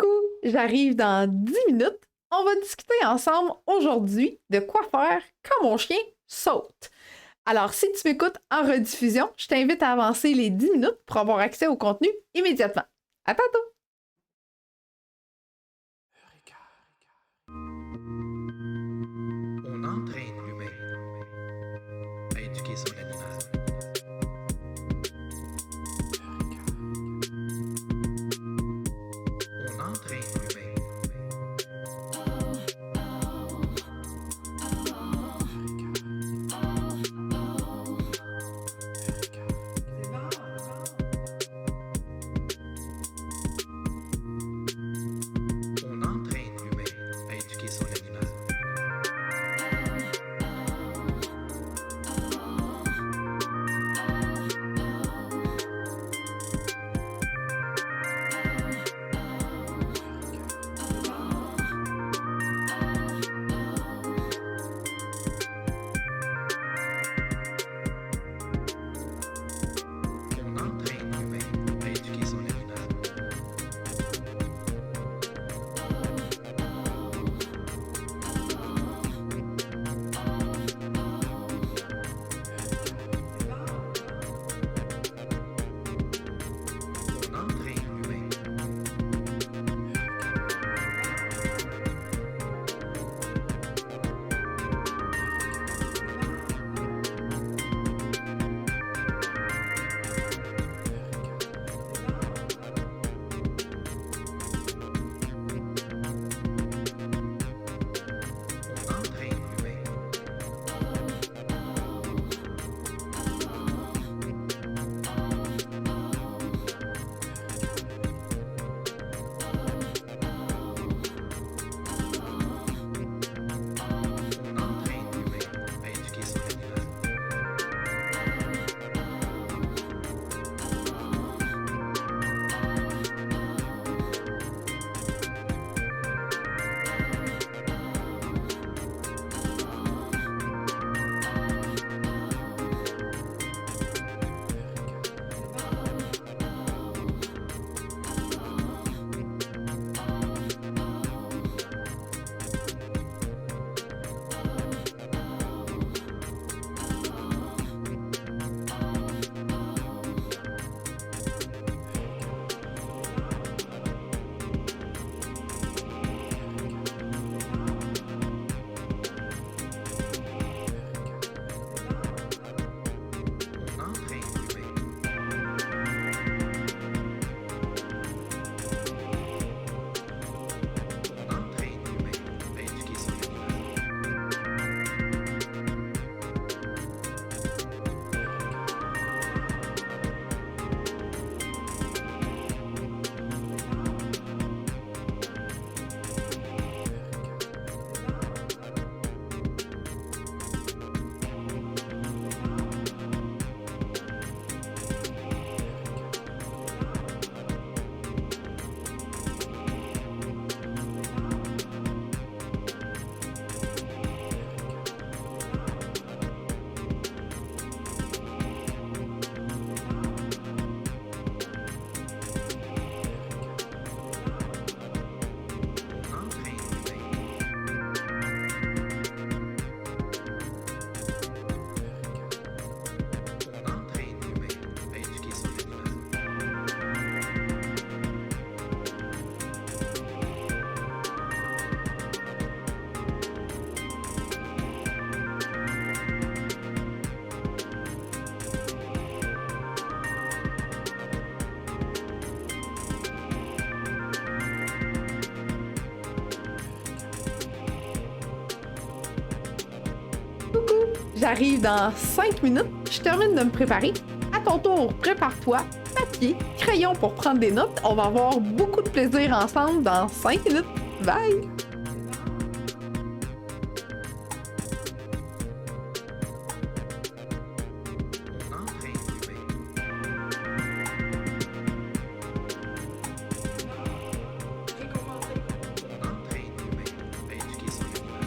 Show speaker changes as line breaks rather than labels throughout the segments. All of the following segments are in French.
Coucou, j'arrive dans 10 minutes. On va discuter ensemble aujourd'hui de quoi faire quand mon chien saute. Alors, si tu m'écoutes en rediffusion, je t'invite à avancer les 10 minutes pour avoir accès au contenu immédiatement. À tantôt!
On entraîne l'humain à éduquer son animal. On entraîne l'humain. On entraîne l'humain à éduquer son animal. On entraîne l'humain à éduquer son animal. On entraîne l'humain. On entraîne l'humain. On entraîne l'humain à éduquer son animal. On entraîne l'humain. On entraîne l'humain à éduquer son animal. On entraîne l'humain. On entraîne l'humain à éduquer son animal.
Coucou, j'arrive dans 5 minutes. Je termine de me préparer. À ton tour, prépare-toi, papier, crayon pour prendre des notes. On va avoir beaucoup de plaisir ensemble dans 5 minutes. Bye!
On entraîne l'humain. On entraîne l'humain à éduquer son animal.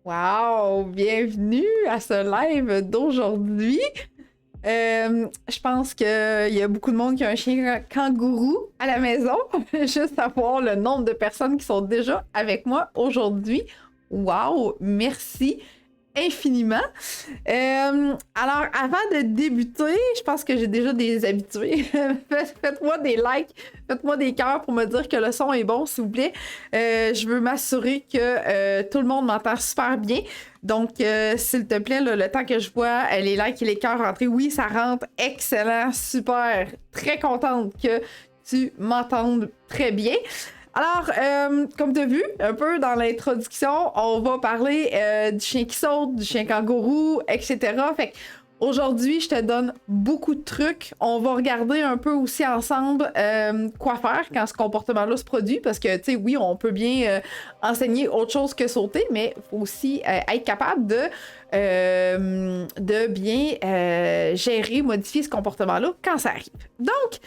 Wow! Bienvenue à ce live d'aujourd'hui. Je pense qu'il y a beaucoup de monde qui a un chien kangourou à la maison. Juste à voir le nombre de personnes qui sont déjà avec moi aujourd'hui. Wow! Merci infiniment. Alors, avant de débuter, je pense que j'ai déjà des habitués. Faites-moi des likes, faites-moi des cœurs pour me dire que le son est bon, s'il vous plaît. Je veux m'assurer que tout le monde m'entend super bien. Donc, s'il te plaît, là, le temps que je vois les likes et les cœurs rentrer, oui, ça rentre. Excellent, super. Très contente que tu m'entendes très bien. Alors, comme tu as vu, un peu dans l'introduction, on va parler du chien qui saute, du chien kangourou, etc. Fait qu'aujourd'hui, je te donne beaucoup de trucs. On va regarder un peu aussi ensemble quoi faire quand ce comportement-là se produit. Parce que, tu sais, oui, on peut bien enseigner autre chose que sauter, mais il faut aussi être capable de bien gérer, modifier ce comportement-là quand ça arrive. Donc,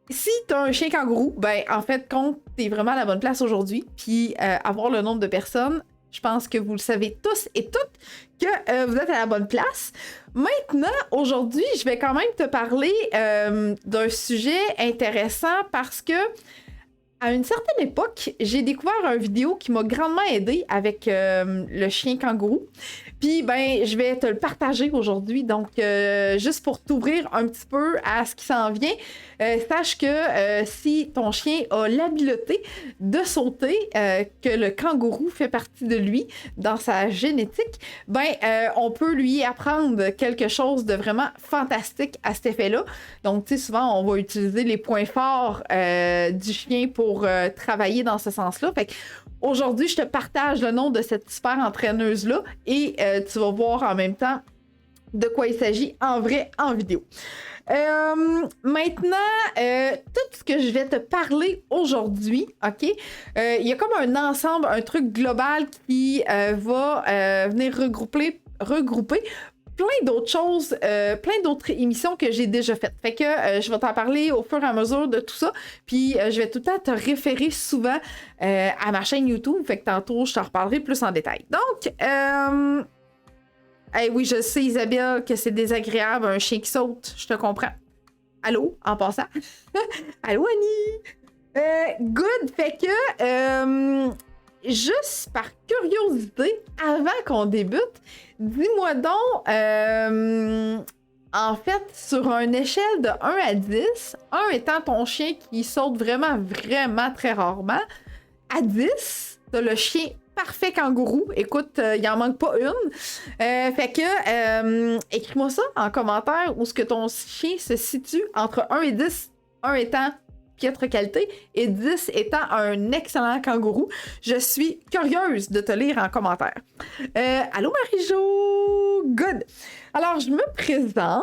si t'as un chien kangourou, ben en fait, compte, t'es vraiment à la bonne place aujourd'hui. Puis avoir le nombre de personnes, je pense que vous le savez tous et toutes que vous êtes à la bonne place. Maintenant, aujourd'hui, je vais quand même te parler d'un sujet intéressant parce que à une certaine époque, j'ai découvert une vidéo qui m'a grandement aidé avec le chien kangourou. Puis, ben, je vais te le partager aujourd'hui. Donc, juste pour t'ouvrir un petit peu à ce qui s'en vient, sache que si ton chien a l'habileté de sauter, que le kangourou fait partie de lui dans sa génétique, ben, on peut lui apprendre quelque chose de vraiment fantastique à cet effet-là. Donc, tu sais, souvent, on va utiliser les points forts du chien pour travailler dans ce sens-là. Fait que aujourd'hui, je te partage le nom de cette super entraîneuse-là et tu vas voir en même temps de quoi il s'agit en vrai, en vidéo. Maintenant, tout ce que je vais te parler aujourd'hui, OK? Il y a comme un ensemble, un truc global qui va venir regrouper plein d'autres choses, plein d'autres émissions que j'ai déjà faites. Fait que je vais t'en parler au fur et à mesure de tout ça. Puis je vais tout le temps te référer souvent à ma chaîne YouTube. Fait que tantôt, je t'en reparlerai plus en détail. Donc, oui, je sais, Isabelle, que c'est désagréable, un chien qui saute. Je te comprends. Allô, en passant. Allô, Annie. Good. Fait que... juste par curiosité, avant qu'on débute, dis-moi donc, en fait, sur une échelle de 1 à 10, 1 étant ton chien qui saute vraiment, vraiment très rarement, à 10, t'as le chien parfait kangourou. Écoute, il en manque pas une. Fait que, écris-moi ça en commentaire où est-ce que ton chien se situe entre 1 et 10, 1 étant piètre qualité et 10 étant un excellent kangourou. Je suis curieuse de te lire en commentaire. Allô Marie-Jo! Good! Alors, je me présente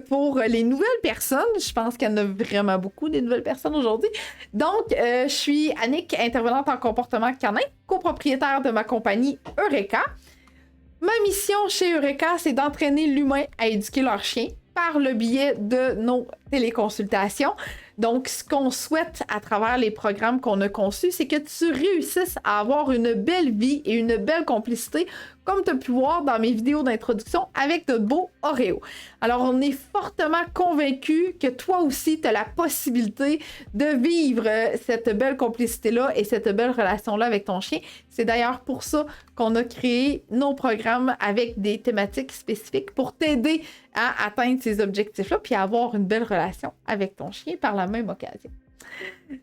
pour les nouvelles personnes. Je pense qu'il y en a vraiment beaucoup des nouvelles personnes aujourd'hui. Donc, je suis Annick, intervenante en comportement canin, copropriétaire de ma compagnie Eureka. Ma mission chez Eureka, c'est d'entraîner l'humain à éduquer leur chien par le biais de nos téléconsultations. Donc, ce qu'on souhaite à travers les programmes qu'on a conçus, c'est que tu réussisses à avoir une belle vie et une belle complicité, comme tu as pu voir dans mes vidéos d'introduction avec notre beau Oreo. Alors, on est fortement convaincus que toi aussi, tu as la possibilité de vivre cette belle complicité-là et cette belle relation-là avec ton chien. C'est d'ailleurs pour ça qu'on a créé nos programmes avec des thématiques spécifiques pour t'aider à atteindre ces objectifs-là puis à avoir une belle relation avec ton chien par la même occasion.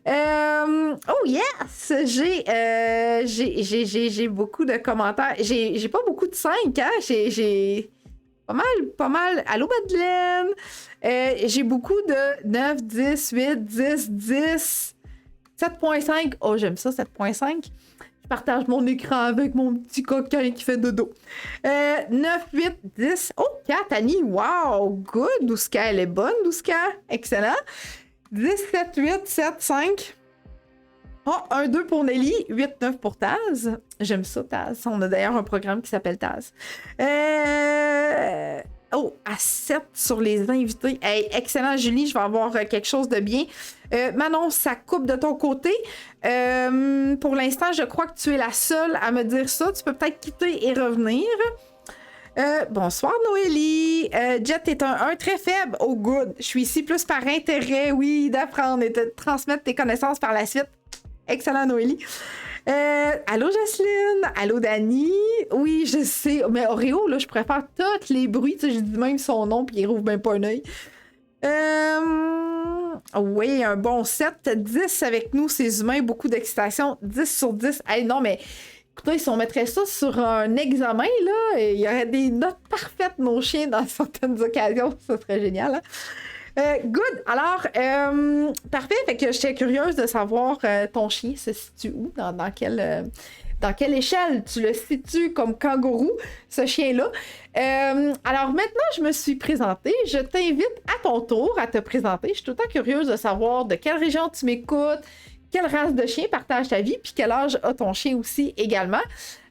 Oh yes! J'ai beaucoup de commentaires. J'ai pas beaucoup de 5, hein? J'ai pas mal. Allô, Madeleine! J'ai beaucoup de 9, 10, 8, 10, 10, 7.5. Oh, j'aime ça, 7.5. Je partage mon écran avec mon petit coquin qui fait dodo. 9, 8, 10. Oh, 4, Annie. Wow! Good! Douska, elle est bonne, Douska. Excellent. 10, 7, 8, 7, 5. Oh, 1-2 pour Nelly, 8-9 pour Taz. J'aime ça, Taz. On a d'ailleurs un programme qui s'appelle Taz. Oh, à 7 sur les invités. Hey, excellent, Julie, je vais avoir quelque chose de bien. Manon, ça coupe de ton côté. Pour l'instant, je crois que tu es la seule à me dire ça. Tu peux peut-être quitter et revenir. Bonsoir Noélie. Jet est un 1 très faible. Oh good. Je suis ici plus par intérêt, oui, d'apprendre et de transmettre tes connaissances par la suite. Excellent Noélie. Allô Jocelyne. Allô Dani. Oui, je sais. Mais Oreo, là, je préfère tous les bruits. Tu sais, je dis même son nom puis il rouvre même pas un œil. Oui, un bon 7. 10 avec nous, ces humains, beaucoup d'excitation. 10 sur 10. Hey, non, mais écoutez, si on mettrait ça sur un examen, là, il y aurait des notes parfaites, nos chiens, dans certaines occasions. Ça serait génial. Hein? Good. Alors, parfait. Fait que j'étais curieuse de savoir ton chien se situe où, dans quelle échelle tu le situes comme kangourou, ce chien-là. Alors maintenant, je me suis présentée. Je t'invite à ton tour à te présenter. Je suis tout le temps curieuse de savoir de quelle région tu m'écoutes, quelle race de chien partage ta vie, puis quel âge a ton chien aussi également.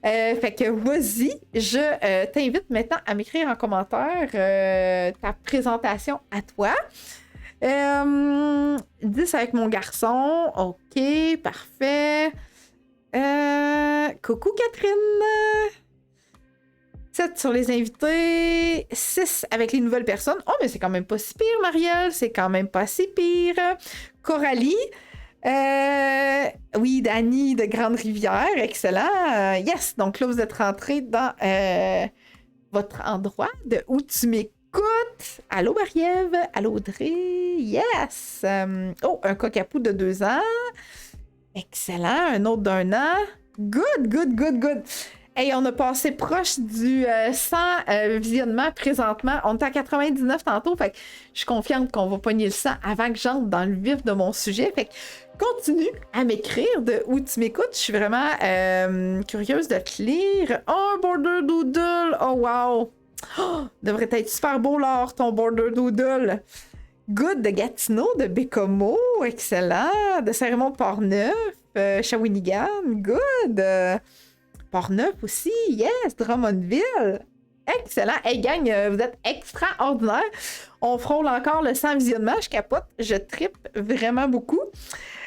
Fait que vas-y, je t'invite maintenant à m'écrire en commentaire ta présentation à toi. 10 avec mon garçon. OK, parfait. Coucou Catherine. 7 sur les invités. 6 avec les nouvelles personnes. Oh, mais c'est quand même pas si pire, Marielle. C'est quand même pas si pire. Coralie. Oui, Dani de Grande-Rivière. Excellent. Yes. Donc là, vous êtes rentré dans votre endroit de où tu m'écoutes. Allô, Marie-Ève. Allô, Audrey. Yes. Oh, un coq-à-poux de 2 ans. Excellent. Un autre d'1 an. Good, good, good, good. Hey, on a passé proche du 100 visionnements présentement. On est à 99 tantôt. Fait que je suis confiante qu'on va pogner le 100 avant que j'entre dans le vif de mon sujet. Fait que continue à m'écrire de où tu m'écoutes. Je suis vraiment curieuse de te lire. Oh, un Border Doodle. Oh, wow. Oh, devrait être super beau, Laure, ton Border Doodle. Good de Gatineau, de Bécomo. Excellent. De Saint-Raymond de Portneuf. Shawinigan. Good. Portneuf aussi. Yes. Drummondville. Excellent. Hey, gang, vous êtes extraordinaire. On frôle encore le 100 visionnements. Je capote. Je trippe vraiment beaucoup.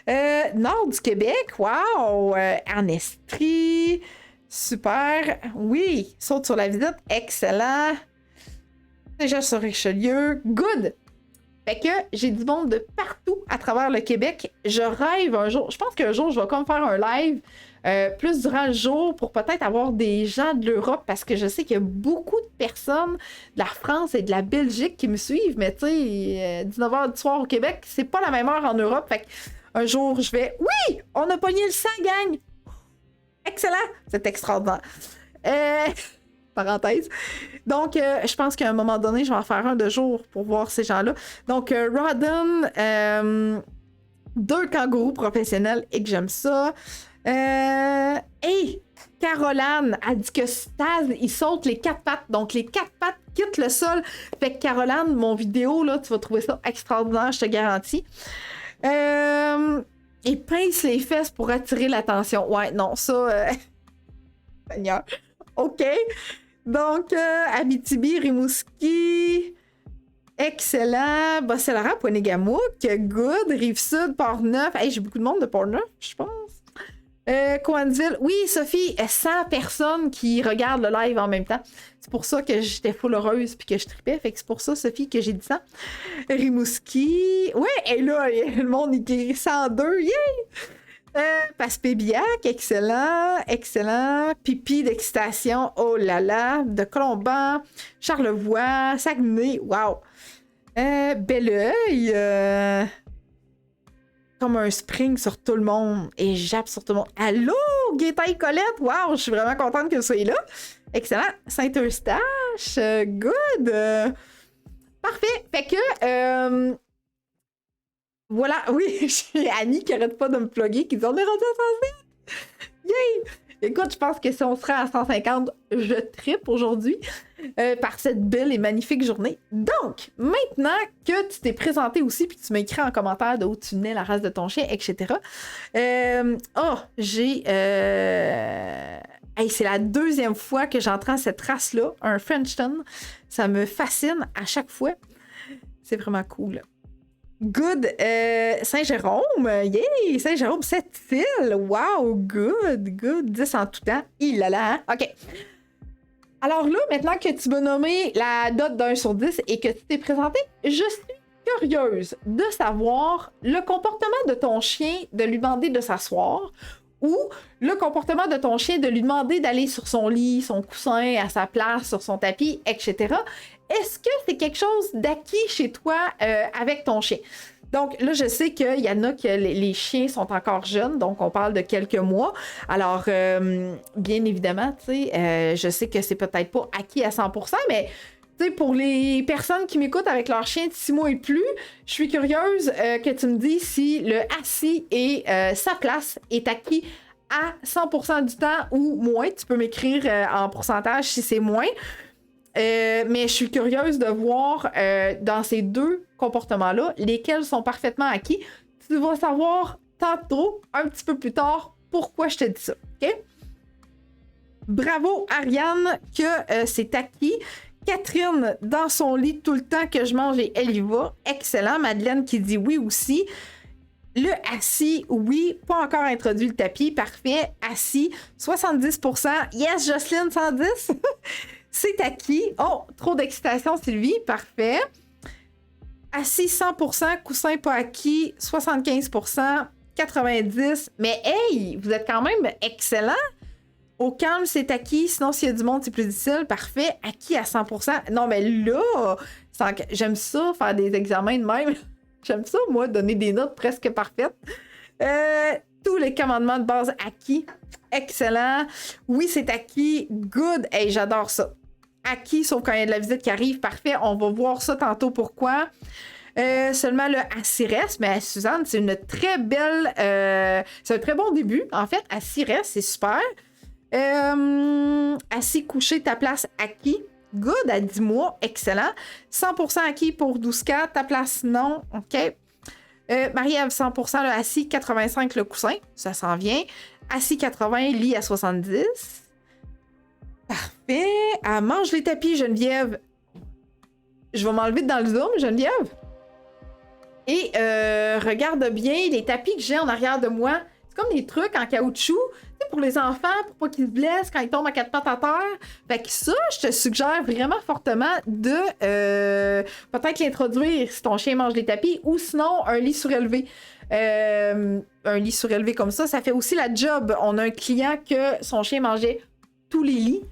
Nord du Québec. Wow. En Estrie. Super. Oui. Saute sur la visite. Excellent. Déjà sur Richelieu. Good. Fait que j'ai du monde de partout à travers le Québec. Je rêve un jour. Je pense qu'un jour, je vais comme faire un live plus durant le jour pour peut-être avoir des gens de l'Europe parce que je sais qu'il y a beaucoup de personnes de la France et de la Belgique qui me suivent. Mais tu sais, 19h du soir au Québec, c'est pas la même heure en Europe. Fait qu'un jour, je vais... Oui! On a pogné le 100, gang! Excellent! C'est extraordinaire. Parenthèse. Donc, je pense qu'à un moment donné, je vais en faire un de jour pour voir ces gens-là. Donc, Rodden, 2 kangourous professionnels et que j'aime ça. Hey, Caroline a dit que Staz, il saute les 4 pattes. Donc, les 4 pattes quittent le sol. Fait que Caroline, mon vidéo, là, tu vas trouver ça extraordinaire, je te garantis. Et pince les fesses pour attirer l'attention. Ouais, non, ça... Seigneur. OK. Donc, Abitibi, Rimouski, excellent. Bas-Saint-Laurent, Pointe-Négamouk, good. Rive-Sud, Port-Neuf. Hey, j'ai beaucoup de monde de Port-Neuf, je pense. Coansville. Oui, Sophie, 100 personnes qui regardent le live en même temps. C'est pour ça que j'étais full heureuse puis que je tripais. Fait que c'est pour ça, Sophie, que j'ai dit ça. Rimouski. Ouais, et là, le monde écrit 102. Yay! Passepébiac, excellent, excellent. Pipi d'excitation, oh là là. De Colomban, Charlevoix, Saguenay, wow. Belleuil, comme un spring sur tout le monde et jappe sur tout le monde. Allô, Gaëtan et Colette, wow, je suis vraiment contente que vous soyez là. Excellent. Saint-Eustache, good. Parfait. Fait que... Voilà, oui, j'ai Annie qui arrête pas de me plugger, qui dit on est rendu à 107. Yay! Écoute, je pense que si on serait à 150, je trippe aujourd'hui par cette belle et magnifique journée. Donc, maintenant que tu t'es présenté aussi, puis tu m'as écrit en commentaire d'où tu venais, la race de ton chien, etc. Hey, c'est la deuxième fois que j'entends cette race-là, un Frenchton. Ça me fascine à chaque fois. C'est vraiment cool. Good. Saint-Jérôme. Yay! Saint-Jérôme, 7 fils. Wow! Good. 10 en tout temps. Il là là. OK. Alors là, maintenant que tu m'as nommé la note d'1 sur 10 et que tu t'es présenté, je suis curieuse de savoir le comportement de ton chien de lui demander de s'asseoir ou le comportement de ton chien de lui demander d'aller sur son lit, son coussin, à sa place, sur son tapis, etc. Est-ce que c'est quelque chose d'acquis chez toi avec ton chien? Donc là, je sais qu'il y en a que les chiens sont encore jeunes, donc on parle de quelques mois. Alors, bien évidemment, tu sais, je sais que c'est peut-être pas acquis à 100%, mais tu sais, pour les personnes qui m'écoutent avec leur chien de 6 mois et plus, je suis curieuse que tu me dises si le assis et sa place est acquis à 100% du temps ou moins. Tu peux m'écrire en pourcentage si c'est moins. Mais je suis curieuse de voir dans ces deux comportements-là, lesquels sont parfaitement acquis. Tu vas savoir tantôt, un petit peu plus tard, pourquoi je te dis ça. OK? Bravo, Ariane, que c'est acquis. Catherine, dans son lit tout le temps que je mange et elle y va. Excellent. Madeleine qui dit oui aussi. Le assis, oui. Pas encore introduit le tapis. Parfait. Assis, 70%. Yes, Jocelyne, 110. C'est acquis. Oh, trop d'excitation, Sylvie. Parfait. Assis, 100%. Coussin pas acquis, 75%. 90%. Mais hey, vous êtes quand même excellent. Au calme, c'est acquis. Sinon, s'il y a du monde, c'est plus difficile. Parfait. Acquis à 100%. Non, mais là, j'aime ça, faire des examens de même. J'aime ça, moi, donner des notes presque parfaites. Tous les commandements de base acquis. Excellent. Oui, c'est acquis. Good. Hey, j'adore ça. Acquis, sauf quand il y a de la visite qui arrive. Parfait. On va voir ça tantôt pourquoi. Seulement le assis reste, mais Suzanne, c'est une très belle. C'est un très bon début. En fait, assis reste, c'est super. Assis couché, ta place acquis. Good à 10 mois, excellent. 100% acquis pour 12K, ta place non, OK. Marie-Ève, 100% le assis, 85 le coussin, ça s'en vient. Assis 80, lit à 70. Parfait. Elle mange les tapis, Geneviève. Je vais m'enlever dans le zoom, Geneviève. Et regarde bien les tapis que j'ai en arrière de moi. C'est comme des trucs en caoutchouc pour les enfants, pour pas qu'ils se blessent quand ils tombent à quatre pattes à terre. Fait que ça, je te suggère vraiment fortement de peut-être l'introduire si ton chien mange les tapis ou sinon un lit surélevé. Un lit surélevé comme ça fait aussi la job. On a un client que son chien mangeait tous les lits,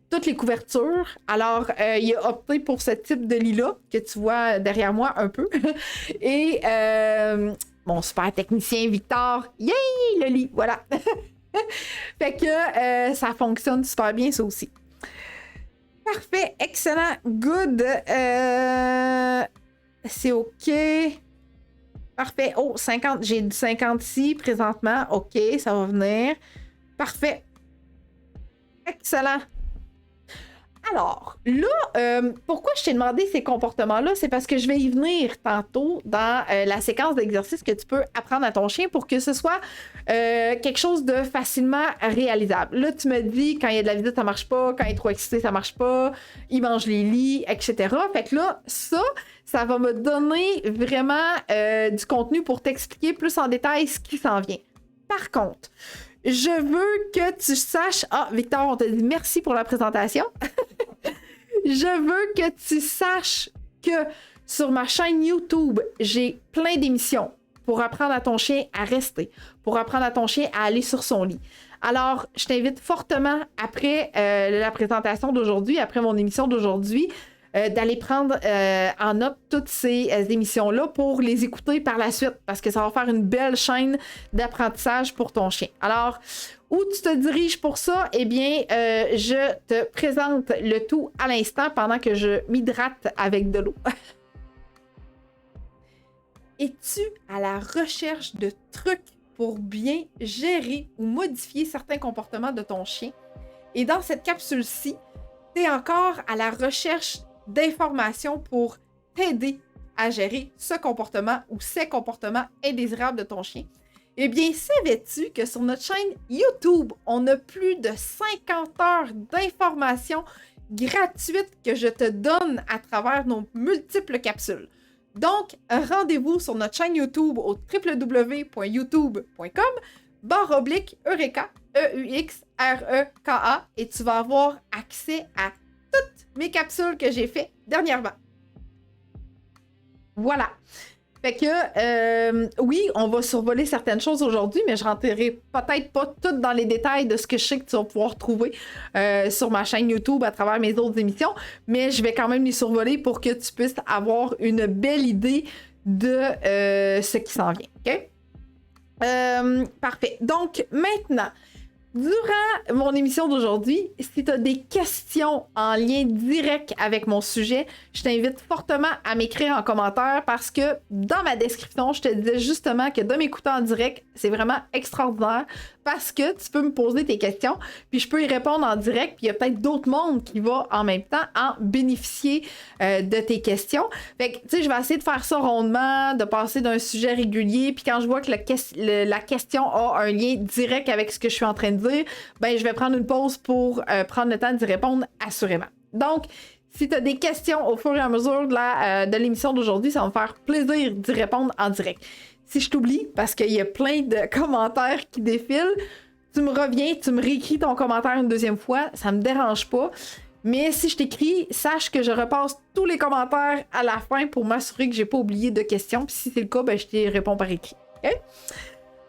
toutes les couvertures. Alors, il a opté pour ce type de lit-là que tu vois derrière moi un peu. Et mon super technicien Victor, yay, le lit, voilà. Fait que ça fonctionne super bien, ça aussi. Parfait, excellent, good. C'est OK. Parfait. Oh, 50, j'ai du 56 présentement. OK, ça va venir. Parfait. Excellent. Alors, là, pourquoi je t'ai demandé ces comportements-là? C'est parce que je vais y venir tantôt dans la séquence d'exercices que tu peux apprendre à ton chien pour que ce soit quelque chose de facilement réalisable. Là, tu me dis, quand il y a de la visite, ça marche pas. Quand il est trop excité, ça marche pas. Il mange les lits, etc. Fait que là, ça va me donner vraiment du contenu pour t'expliquer plus en détail ce qui s'en vient. Par contre, je veux que tu saches... Ah, Victor, on te dit merci pour la présentation. Je veux que tu saches que sur ma chaîne YouTube, j'ai plein d'émissions pour apprendre à ton chien à rester, pour apprendre à ton chien à aller sur son lit. Alors, je t'invite fortement, après la présentation d'aujourd'hui, après mon émission d'aujourd'hui, d'aller prendre en note toutes ces émissions-là pour les écouter par la suite, parce que ça va faire une belle chaîne d'apprentissage pour ton chien. Alors, où tu te diriges pour ça? Eh bien, je te présente le tout à l'instant pendant que je m'hydrate avec de l'eau. Es-tu à la recherche de trucs pour bien gérer ou modifier certains comportements de ton chien. Et dans cette capsule-ci, tu es encore à la recherche d'informations pour t'aider à gérer ce comportement ou ces comportements indésirables de ton chien. Eh bien, savais-tu que sur notre chaîne YouTube, on a plus de 50 heures d'informations gratuites que je te donne à travers nos multiples capsules. Donc, rendez-vous sur notre chaîne YouTube au www.youtube.com/Eureka, EUXREKA, et tu vas avoir accès à toutes mes capsules que j'ai faites dernièrement. Voilà. Fait que, oui, on va survoler certaines choses aujourd'hui, mais je rentrerai peut-être pas toutes dans les détails de ce que je sais que tu vas pouvoir trouver sur ma chaîne YouTube à travers mes autres émissions, mais je vais quand même les survoler pour que tu puisses avoir une belle idée de ce qui s'en vient, OK? Parfait. Donc, maintenant, durant mon émission d'aujourd'hui, si tu as des questions en lien direct avec mon sujet, je t'invite fortement à m'écrire en commentaire parce que dans ma description, je te disais justement que de m'écouter en direct, c'est vraiment extraordinaire parce que tu peux me poser tes questions, puis je peux y répondre en direct, puis il y a peut-être d'autres mondes qui vont en même temps en bénéficier de tes questions. Fait que, tu sais, je vais essayer de faire ça rondement, de passer d'un sujet régulier, puis quand je vois que la question a un lien direct avec ce que je suis en train de dire, ben je vais prendre une pause pour prendre le temps d'y répondre assurément. Donc, si tu as des questions au fur et à mesure de l'émission d'aujourd'hui, ça va me faire plaisir d'y répondre en direct. Si je t'oublie, parce qu'il y a plein de commentaires qui défilent, tu me reviens, tu me réécris ton commentaire une deuxième fois, ça me dérange pas. Mais si je t'écris, sache que je repasse tous les commentaires à la fin pour m'assurer que j'ai pas oublié de questions. Puis si c'est le cas, ben je te réponds par écrit. OK?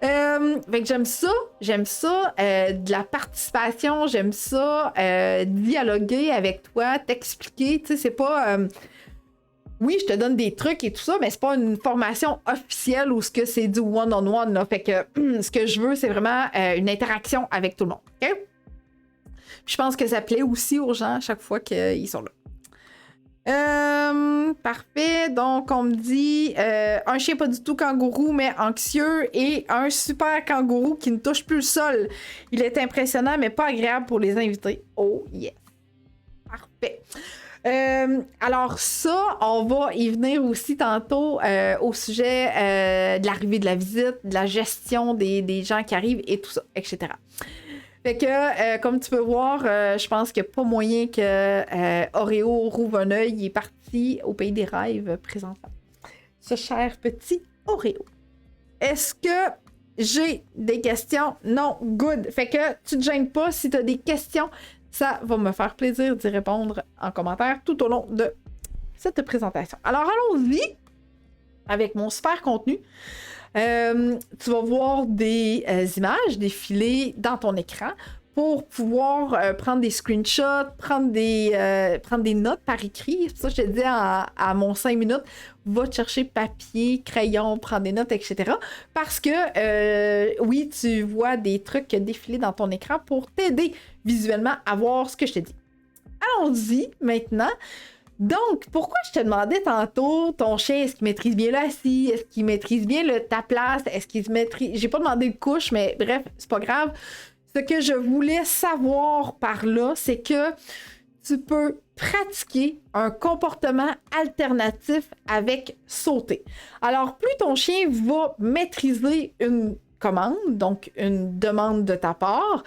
Fait que j'aime ça, de la participation, j'aime ça, dialoguer avec toi, t'expliquer, tu sais, c'est pas... oui, je te donne des trucs et tout ça, mais c'est pas une formation officielle ou ce que c'est du one-on-one, là. Fait que ce que je veux, c'est vraiment une interaction avec tout le monde, OK? Je pense que ça plaît aussi aux gens à chaque fois qu'ils sont là. Parfait. Donc, on me dit un chien pas du tout kangourou, mais anxieux, et un super kangourou qui ne touche plus le sol. Il est impressionnant, mais pas agréable pour les invités. Oh, yes. Parfait. Alors ça, on va y venir aussi tantôt au sujet de l'arrivée de la visite, de la gestion des gens qui arrivent et tout ça, etc. Fait que, comme tu peux voir, je pense qu'il n'y a pas moyen que Oreo rouvre un œil. Il est parti au pays des rêves présentement. Ce cher petit Oreo. Est-ce que j'ai des questions? Non, good. Fait que tu te gênes pas si tu as des questions. Ça va me faire plaisir d'y répondre en commentaire tout au long de cette présentation. Alors, allons-y avec mon super contenu. Tu vas voir des images défiler dans ton écran pour pouvoir prendre des screenshots, prendre des notes par écrit. C'est pour ça que je te dis à mon 5 minutes, va te chercher papier, crayon, prendre des notes, etc. Parce que, oui, tu vois des trucs défiler dans ton écran pour t'aider visuellement à voir ce que je te dis. Allons-y maintenant. Donc, pourquoi je te demandais tantôt, ton chien, est-ce qu'il maîtrise bien l'assis? Est-ce qu'il maîtrise bien ta place? Est-ce qu'il se maîtrise... J'ai pas demandé de couche, mais bref, c'est pas grave. Ce que je voulais savoir par là, c'est que tu peux pratiquer un comportement alternatif avec sauter. Alors, plus ton chien va maîtriser une commande, donc une demande de ta part,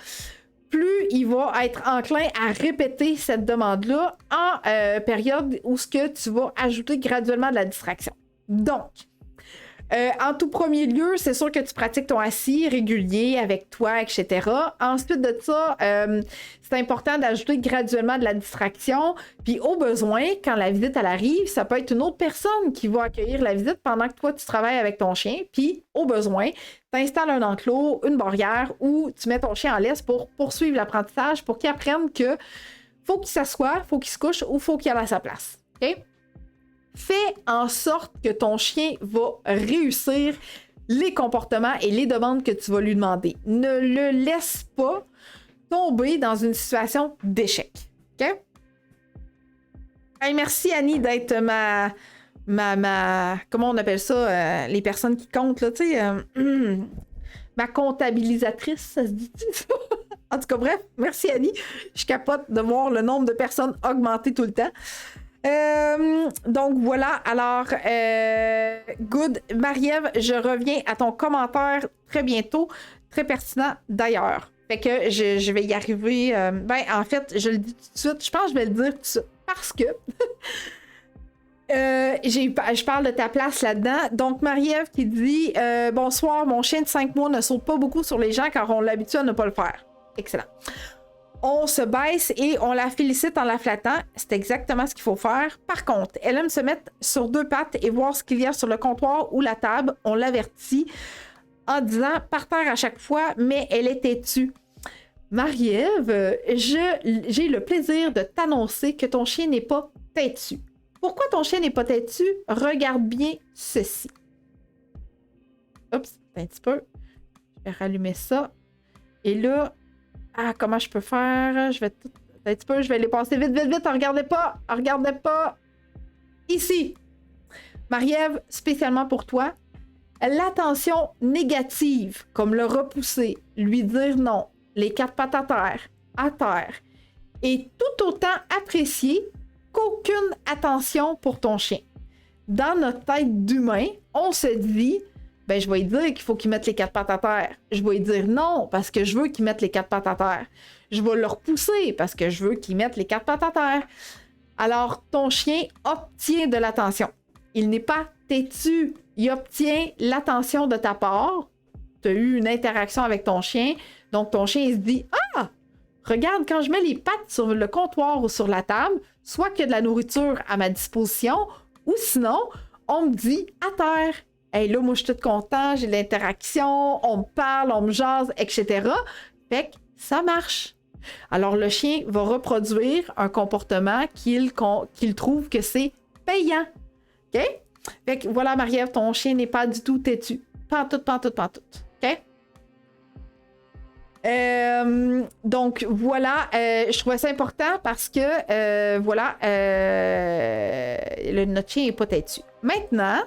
plus il va être enclin à répéter cette demande-là en période où ce que tu vas ajouter graduellement de la distraction. Donc, en tout premier lieu, c'est sûr que tu pratiques ton assis régulier avec toi, etc. Ensuite de ça, c'est important d'ajouter graduellement de la distraction. Puis au besoin, quand la visite elle arrive, ça peut être une autre personne qui va accueillir la visite pendant que toi, tu travailles avec ton chien. Puis au besoin, tu installes un enclos, une barrière ou tu mets ton chien en laisse pour poursuivre l'apprentissage pour qu'il apprenne que faut qu'il s'assoie, faut qu'il se couche ou faut qu'il aille à sa place. OK? Fais en sorte que ton chien va réussir les comportements et les demandes que tu vas lui demander. Ne le laisse pas tomber dans une situation d'échec. OK? Hey, merci Annie d'être ma comment on appelle ça, les personnes qui comptent, là, tu sais, Ma comptabilisatrice, ça se dit-tu ça? En tout cas, bref, merci Annie. Je capote de voir le nombre de personnes augmenter tout le temps. Donc voilà, alors, good. Marie-Ève, je reviens à ton commentaire très bientôt, très pertinent d'ailleurs. Fait que je vais y arriver. En fait, je le dis tout de suite, je pense que je vais le dire tout de suite parce que je parle de ta place là-dedans. Donc, Marie-Ève qui dit bonsoir, mon chien de 5 mois ne saute pas beaucoup sur les gens car on l'habitue à ne pas le faire. Excellent. On se baisse et on la félicite en la flattant. C'est exactement ce qu'il faut faire. Par contre, elle aime se mettre sur 2 pattes et voir ce qu'il y a sur le comptoir ou la table. On l'avertit en disant par terre à chaque fois, mais elle est têtue. Marie-Ève, j'ai le plaisir de t'annoncer que ton chien n'est pas têtu. Pourquoi ton chien n'est pas têtu? Regarde bien ceci. Oups, un petit peu. Je vais rallumer ça. Et là, comment je peux faire? Je vais tout... Un petit peu, je vais les passer vite, vite, vite. Regardez pas! Regardez pas! Ici! Marie-Ève, spécialement pour toi, l'attention négative, comme le repousser, lui dire non, les 4 pattes à terre, est tout autant appréciée qu'aucune attention pour ton chien. Dans notre tête d'humain, on se dit je vais lui dire qu'il faut qu'il mette les 4 pattes à terre. Je vais lui dire non parce que je veux qu'il mette les 4 pattes à terre. Je vais le repousser parce que je veux qu'il mette les 4 pattes à terre. Alors, ton chien obtient de l'attention. Il n'est pas têtu. Il obtient l'attention de ta part. Tu as eu une interaction avec ton chien. Donc, ton chien, il se dit ah! Regarde, quand je mets les pattes sur le comptoir ou sur la table, soit qu'il y a de la nourriture à ma disposition, ou sinon, on me dit à terre. Hey, là, moi, je suis toute content, j'ai de l'interaction, on me parle, on me jase, etc. Fait que ça marche. Alors, le chien va reproduire un comportement qu'il trouve que c'est payant. OK? Fait que voilà, Marie-Ève, ton chien n'est pas du tout têtu. Pantoute. OK? Donc, voilà, je trouvais ça important parce que, notre chien n'est pas têtu. Maintenant,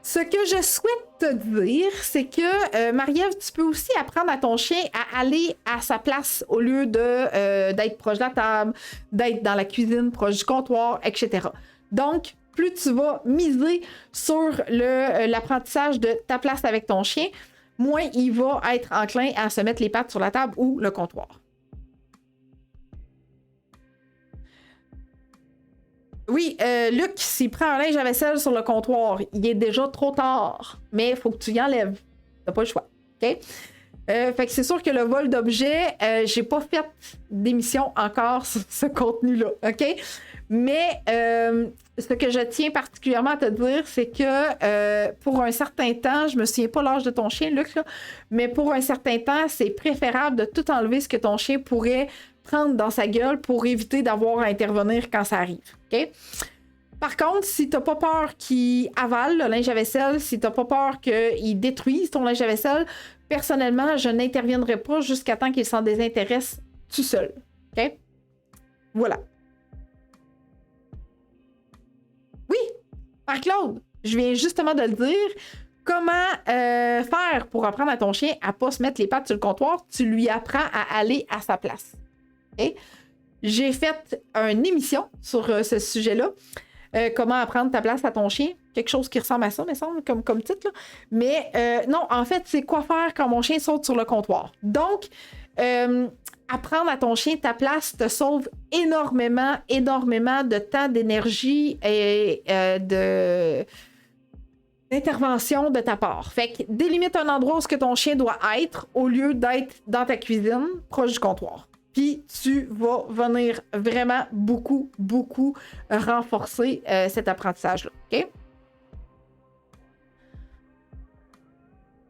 ce que je souhaite te dire, c'est que, Marie-Ève, tu peux aussi apprendre à ton chien à aller à sa place au lieu d'être proche de la table, d'être dans la cuisine, proche du comptoir, etc. Donc, plus tu vas miser sur l'apprentissage de ta place avec ton chien, moins il va être enclin à se mettre les pattes sur la table ou le comptoir. Oui, Luc, s'il prend un linge à vaisselle sur le comptoir, il est déjà trop tard, mais il faut que tu y enlèves. T'as pas le choix, OK? Fait que c'est sûr que le vol d'objets, j'ai pas fait d'émission encore sur ce contenu-là, OK? Mais ce que je tiens particulièrement à te dire, c'est que pour un certain temps, je me souviens pas l'âge de ton chien, Luc, là, mais pour un certain temps, c'est préférable de tout enlever ce que ton chien pourrait prendre dans sa gueule pour éviter d'avoir à intervenir quand ça arrive. OK? Par contre, si t'as pas peur qu'il avale le linge à vaisselle, si t'as pas peur qu'il détruise ton linge à vaisselle, personnellement, je n'interviendrai pas jusqu'à temps qu'il s'en désintéresse tout seul. OK? Voilà. Oui, Marc-Claude, je viens justement de le dire. Comment faire pour apprendre à ton chien à pas se mettre les pattes sur le comptoir? Tu lui apprends à aller à sa place. Okay? J'ai fait une émission sur ce sujet-là. Comment apprendre ta place à ton chien. Quelque chose qui ressemble à ça, me semble, comme titre. Là. Mais non, en fait, c'est quoi faire quand mon chien saute sur le comptoir. Donc, apprendre à ton chien ta place te sauve énormément de temps, d'énergie et d'intervention de ta part. Fait que délimite un endroit où ton chien doit être au lieu d'être dans ta cuisine, proche du comptoir. Puis tu vas venir vraiment beaucoup renforcer cet apprentissage-là. OK?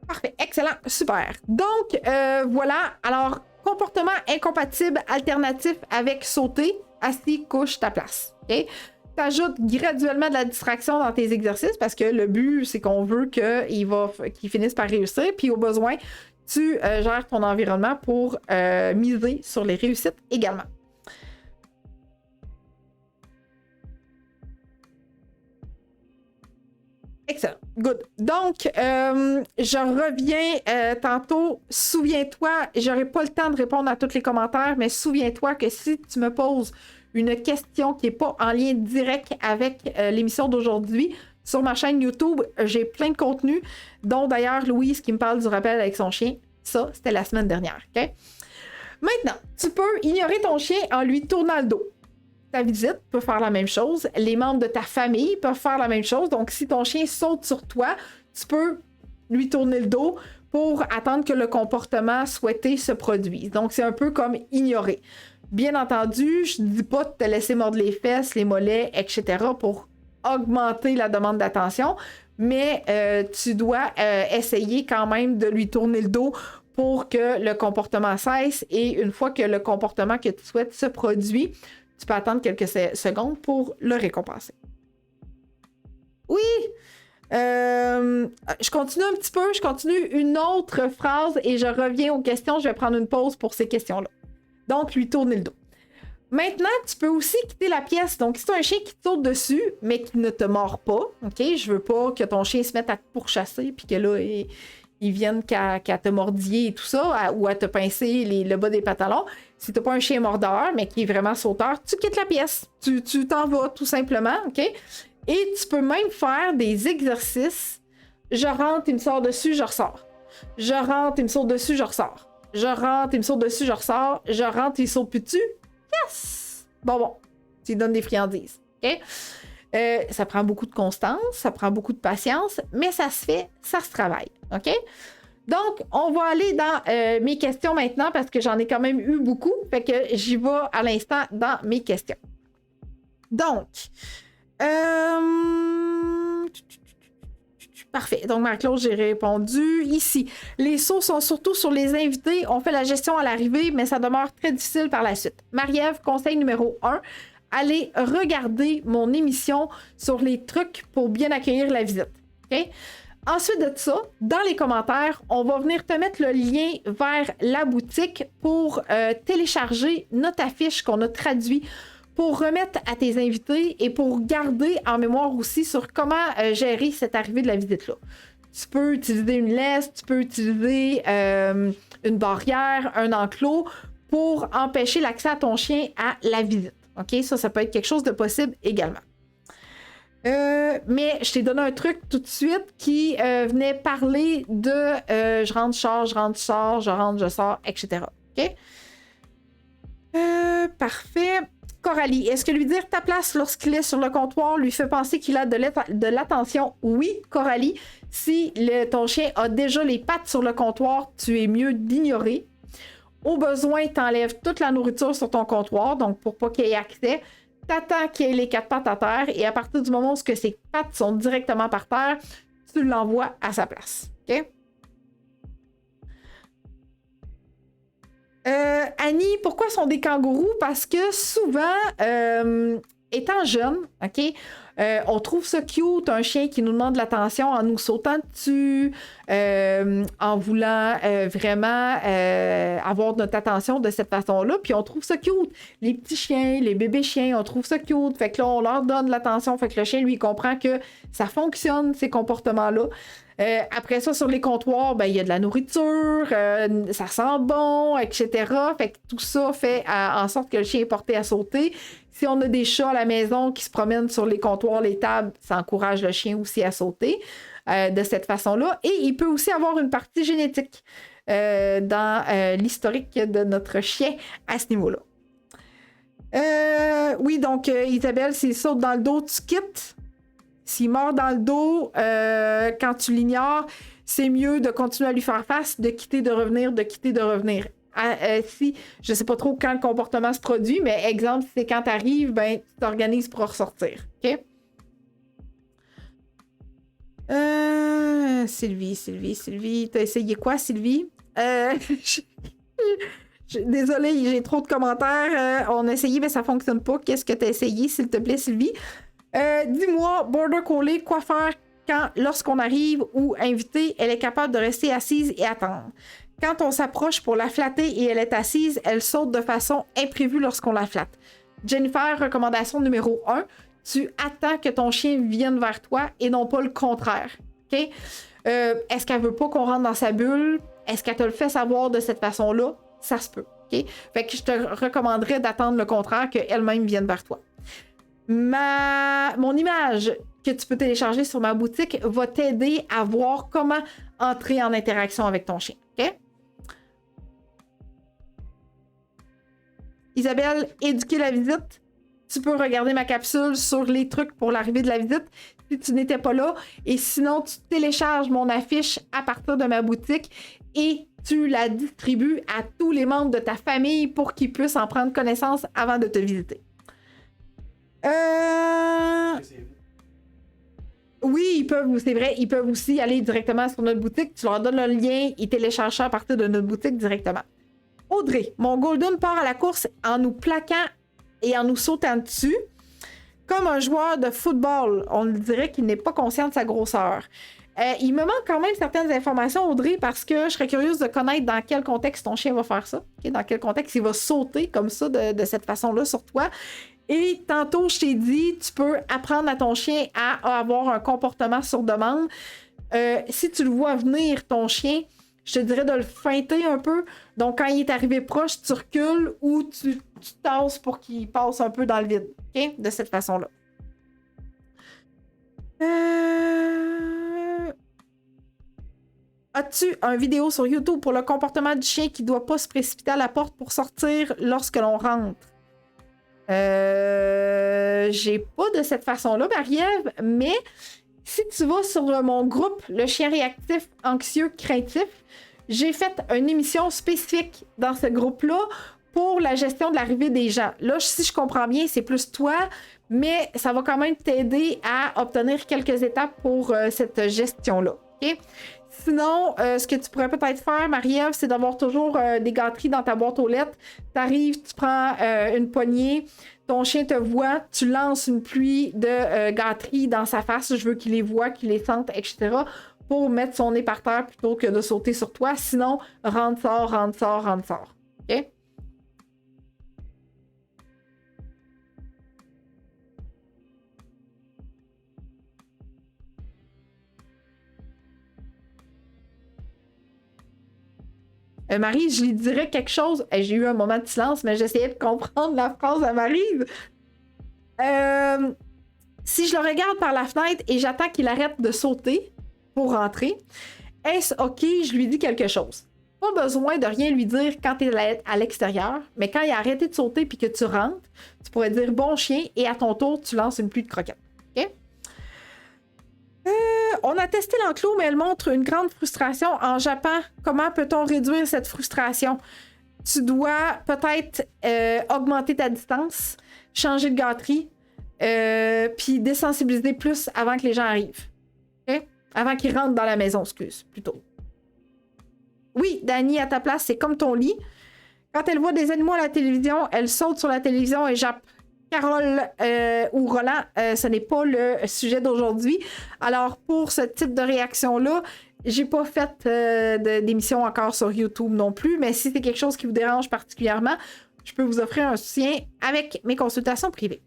Parfait. Excellent. Super. Donc, voilà. Alors, comportement incompatible alternatif avec sauter, assis, couche, ta place. OK? T'ajoutes graduellement de la distraction dans tes exercices parce que le but, c'est qu'on veut qu'il finisse par réussir. Puis au besoin, tu gères ton environnement pour miser sur les réussites également. Excellent. Good. Donc, je reviens tantôt. Souviens-toi, j'aurai pas le temps de répondre à tous les commentaires, mais souviens-toi que si tu me poses une question qui n'est pas en lien direct avec l'émission d'aujourd'hui, sur ma chaîne YouTube, j'ai plein de contenu, dont d'ailleurs Louise qui me parle du rappel avec son chien. Ça, c'était la semaine dernière. OK? Maintenant, tu peux ignorer ton chien en lui tournant le dos. Ta visite peut faire la même chose. Les membres de ta famille peuvent faire la même chose. Donc, si ton chien saute sur toi, tu peux lui tourner le dos pour attendre que le comportement souhaité se produise. Donc, c'est un peu comme ignorer. Bien entendu, je ne dis pas de te laisser mordre les fesses, les mollets, etc. pour augmenter la demande d'attention, mais tu dois essayer quand même de lui tourner le dos pour que le comportement cesse. Et une fois que le comportement que tu souhaites se produit, tu peux attendre quelques secondes pour le récompenser. Oui! Je continue un petit peu, je continue une autre phrase et je reviens aux questions. Je vais prendre une pause pour ces questions-là. Donc, lui tourner le dos. Maintenant, tu peux aussi quitter la pièce. Donc, si tu as un chien qui te saute dessus, mais qui ne te mord pas, OK? Je veux pas que ton chien se mette à te pourchasser puis que là, ils viennent qu'à te mordiller et tout ça, ou à te pincer le bas des pantalons. Si tu n'as pas un chien mordeur, mais qui est vraiment sauteur, tu quittes la pièce. Tu t'en vas tout simplement, OK? Et tu peux même faire des exercices. Je rentre, il me sort dessus, je ressors. Je rentre, il me saute dessus, je ressors. Je rentre, il me saute dessus, je ressors. Je rentre, il saute plus dessus. Yes! Bon. Tu lui donnes des friandises, OK? Ça prend beaucoup de constance, ça prend beaucoup de patience, mais ça se fait, ça se travaille, OK? Donc, on va aller dans mes questions maintenant parce que j'en ai quand même eu beaucoup, fait que j'y vais à l'instant dans mes questions. Donc, parfait. Donc, Marc-Claude, j'ai répondu ici. Les sauts sont surtout sur les invités. On fait la gestion à l'arrivée, mais ça demeure très difficile par la suite. Marie-Ève, conseil numéro 1. Allez regarder mon émission sur les trucs pour bien accueillir la visite. OK? Ensuite de ça, dans les commentaires, on va venir te mettre le lien vers la boutique pour télécharger notre affiche qu'on a traduit pour remettre à tes invités et pour garder en mémoire aussi sur comment gérer cette arrivée de la visite-là. Tu peux utiliser une laisse, tu peux utiliser une barrière, un enclos pour empêcher l'accès à ton chien à la visite. OK? Ça peut être quelque chose de possible également. Mais je t'ai donné un truc tout de suite qui venait parler de je rentre, je sors, je rentre, je sors, je rentre, je sors, etc. OK? Parfait. Coralie, est-ce que lui dire ta place lorsqu'il est sur le comptoir lui fait penser qu'il a de l'attention? Oui, Coralie. Si ton chien a déjà les pattes sur le comptoir, tu es mieux d'ignorer. Au besoin, tu enlèves toute la nourriture sur ton comptoir, donc pour pas qu'il y ait accès. T'attends qu'il y ait les 4 pattes à terre et à partir du moment où ses pattes sont directement par terre, tu l'envoies à sa place. OK? Annie, pourquoi sont des kangourous? Parce que souvent, étant jeune, OK, on trouve ça cute, un chien qui nous demande de l'attention en nous sautant dessus, en voulant vraiment avoir notre attention de cette façon-là, puis on trouve ça cute. Les petits chiens, les bébés chiens, on trouve ça cute, fait que là, on leur donne de l'attention, fait que le chien, lui, comprend que ça fonctionne, ces comportements-là. Après ça, sur les comptoirs, il y a de la nourriture, ça sent bon, etc. Fait que tout ça fait en sorte que le chien est porté à sauter. Si on a des chats à la maison qui se promènent sur les comptoirs, les tables, ça encourage le chien aussi à sauter de cette façon-là. Et il peut aussi avoir une partie génétique dans l'historique de notre chien à ce niveau-là. Oui, donc Isabelle, s'il saute dans le dos, tu quittes. S'il mord dans le dos, quand tu l'ignores, c'est mieux de continuer à lui faire face, de quitter, de revenir, de quitter, de revenir. Si, je ne sais pas trop quand le comportement se produit, mais exemple, c'est quand tu arrives, tu t'organises pour ressortir. OK? Sylvie, t'as essayé quoi, Sylvie? Désolée, j'ai trop de commentaires. On a essayé, mais ça ne fonctionne pas. Qu'est-ce que tu as essayé, s'il te plaît, Sylvie? Dis-moi, Border Collie, quoi faire lorsqu'on arrive ou invité, elle est capable de rester assise et attendre. Quand on s'approche pour la flatter et elle est assise, elle saute de façon imprévue lorsqu'on la flatte. Jennifer, recommandation numéro 1, tu attends que ton chien vienne vers toi et non pas le contraire. OK? Est-ce qu'elle veut pas qu'on rentre dans sa bulle? Est-ce qu'elle te le fait savoir de cette façon-là? Ça se peut. OK? Fait que je te recommanderais d'attendre le contraire, qu'elle-même vienne vers toi. Mon image que tu peux télécharger sur ma boutique va t'aider à voir comment entrer en interaction avec ton chien. OK? Isabelle, éduquer la visite. Tu peux regarder ma capsule sur les trucs pour l'arrivée de la visite si tu n'étais pas là. Et sinon, tu télécharges mon affiche à partir de ma boutique et tu la distribues à tous les membres de ta famille pour qu'ils puissent en prendre connaissance avant de te visiter. Oui, ils peuvent, c'est vrai, ils peuvent aussi aller directement sur notre boutique. Tu leur donnes le lien, ils téléchargent ça à partir de notre boutique directement. Audrey, mon Golden part à la course en nous plaquant et en nous sautant dessus. Comme un joueur de football, on dirait qu'il n'est pas conscient de sa grosseur. Il me manque quand même certaines informations, Audrey, parce que je serais curieuse de connaître dans quel contexte ton chien va faire ça. Okay? Dans quel contexte il va sauter comme ça, de cette façon-là sur toi. Et tantôt, je t'ai dit, tu peux apprendre à ton chien à avoir un comportement sur demande. Si tu le vois venir, ton chien, je te dirais de le feinter un peu. Donc, quand il est arrivé proche, tu recules ou tu tasses pour qu'il passe un peu dans le vide. OK? De cette façon-là. As-tu une vidéo sur YouTube pour le comportement du chien qui ne doit pas se précipiter à la porte pour sortir lorsque l'on rentre? J'ai pas de cette façon-là, Marie-Ève, mais si tu vas sur mon groupe, le chien réactif, anxieux, craintif, j'ai fait une émission spécifique dans ce groupe-là pour la gestion de l'arrivée des gens. Là, si je comprends bien, c'est plus toi, mais ça va quand même t'aider à obtenir quelques étapes pour cette gestion-là. OK? Sinon, ce que tu pourrais peut-être faire, Marie-Ève, c'est d'avoir toujours des gâteries dans ta boîte aux lettres. Tu arrives, tu prends une poignée, ton chien te voit, tu lances une pluie de gâteries dans sa face. Je veux qu'il les voit, qu'il les sente, etc. pour mettre son nez par terre plutôt que de sauter sur toi. Sinon, rentre, sort, rentre, sort, rentre, sort. OK? Marie, je lui dirais quelque chose. J'ai eu un moment de silence, mais j'essayais de comprendre la phrase à Marie. Si je le regarde par la fenêtre et j'attends qu'il arrête de sauter pour rentrer, est-ce OK, je lui dis quelque chose? Pas besoin de rien lui dire quand tu es à l'extérieur, mais quand il a arrêté de sauter puis que tu rentres, tu pourrais dire bon chien et à ton tour, tu lances une pluie de croquettes. OK? On a testé l'enclos, mais elle montre une grande frustration en Japon. Comment peut-on réduire cette frustration? Tu dois peut-être augmenter ta distance, changer de gâterie, puis désensibiliser plus avant que les gens arrivent. Okay? Avant qu'ils rentrent dans la maison, plutôt. Oui, Dani, à ta place, c'est comme ton lit. Quand elle voit des animaux à la télévision, elle saute sur la télévision et jappe. Carole ou Roland, ce n'est pas le sujet d'aujourd'hui. Alors, pour ce type de réaction-là, j'ai pas fait d'émission encore sur YouTube non plus, mais si c'est quelque chose qui vous dérange particulièrement, je peux vous offrir un soutien avec mes consultations privées.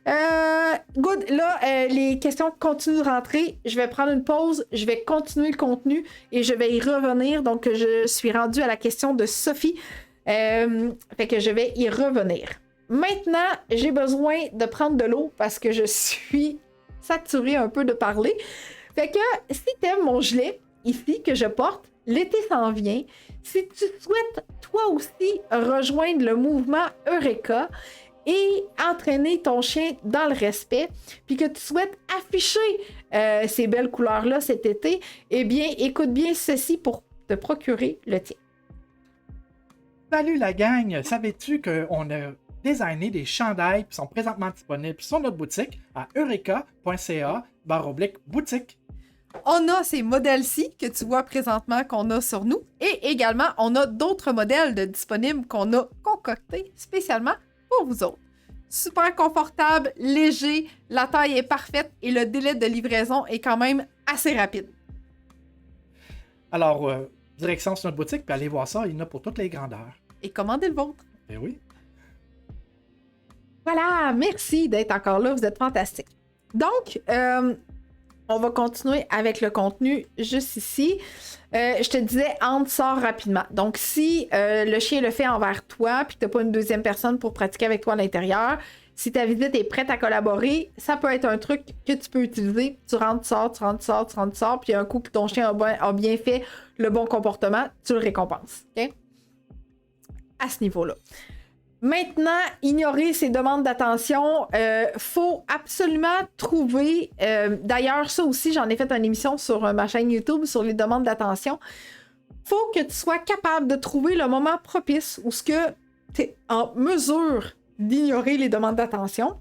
Good, là, les questions continuent de rentrer. Je vais prendre une pause, je vais continuer le contenu et je vais y revenir. Donc, je suis rendue à la question de Sophie. Fait que je vais y revenir. Maintenant, j'ai besoin de prendre de l'eau parce que je suis saturée un peu de parler. Fait que si t'aimes mon gilet ici que je porte, l'été s'en vient. Si tu souhaites toi aussi rejoindre le mouvement Eureka et entraîner ton chien dans le respect, puis que tu souhaites afficher ces belles couleurs-là cet été, eh bien, écoute bien ceci pour te procurer le tien.
Salut la gang! Savais-tu qu'on a designé des chandails qui sont présentement disponibles sur notre boutique à eureka.ca/boutique.
On a ces modèles-ci que tu vois présentement qu'on a sur nous et également on a d'autres modèles de disponibles qu'on a concoctés spécialement pour vous autres. Super confortable, léger, la taille est parfaite et le délai de livraison est quand même assez rapide.
Alors, direction sur notre boutique, puis allez voir ça, il y en a pour toutes les grandeurs.
Et commandez le vôtre.
Eh oui.
Voilà, merci d'être encore là, vous êtes fantastique. Donc, on va continuer avec le contenu juste ici. Je te disais, entre, sors rapidement. Donc, si le chien le fait envers toi, puis que tu n'as pas une deuxième personne pour pratiquer avec toi à l'intérieur, si ta visite est prête à collaborer, ça peut être un truc que tu peux utiliser. Tu rentres, tu sors, tu rentres, tu sors, tu rentres, tu sors, puis un coup que ton chien a bien fait le bon comportement, tu le récompenses. OK? À ce niveau-là. Maintenant, ignorer ces demandes d'attention, faut absolument trouver. D'ailleurs, ça aussi, j'en ai fait une émission sur ma chaîne YouTube sur les demandes d'attention. Faut que tu sois capable de trouver le moment propice où tu es en mesure d'ignorer les demandes d'attention.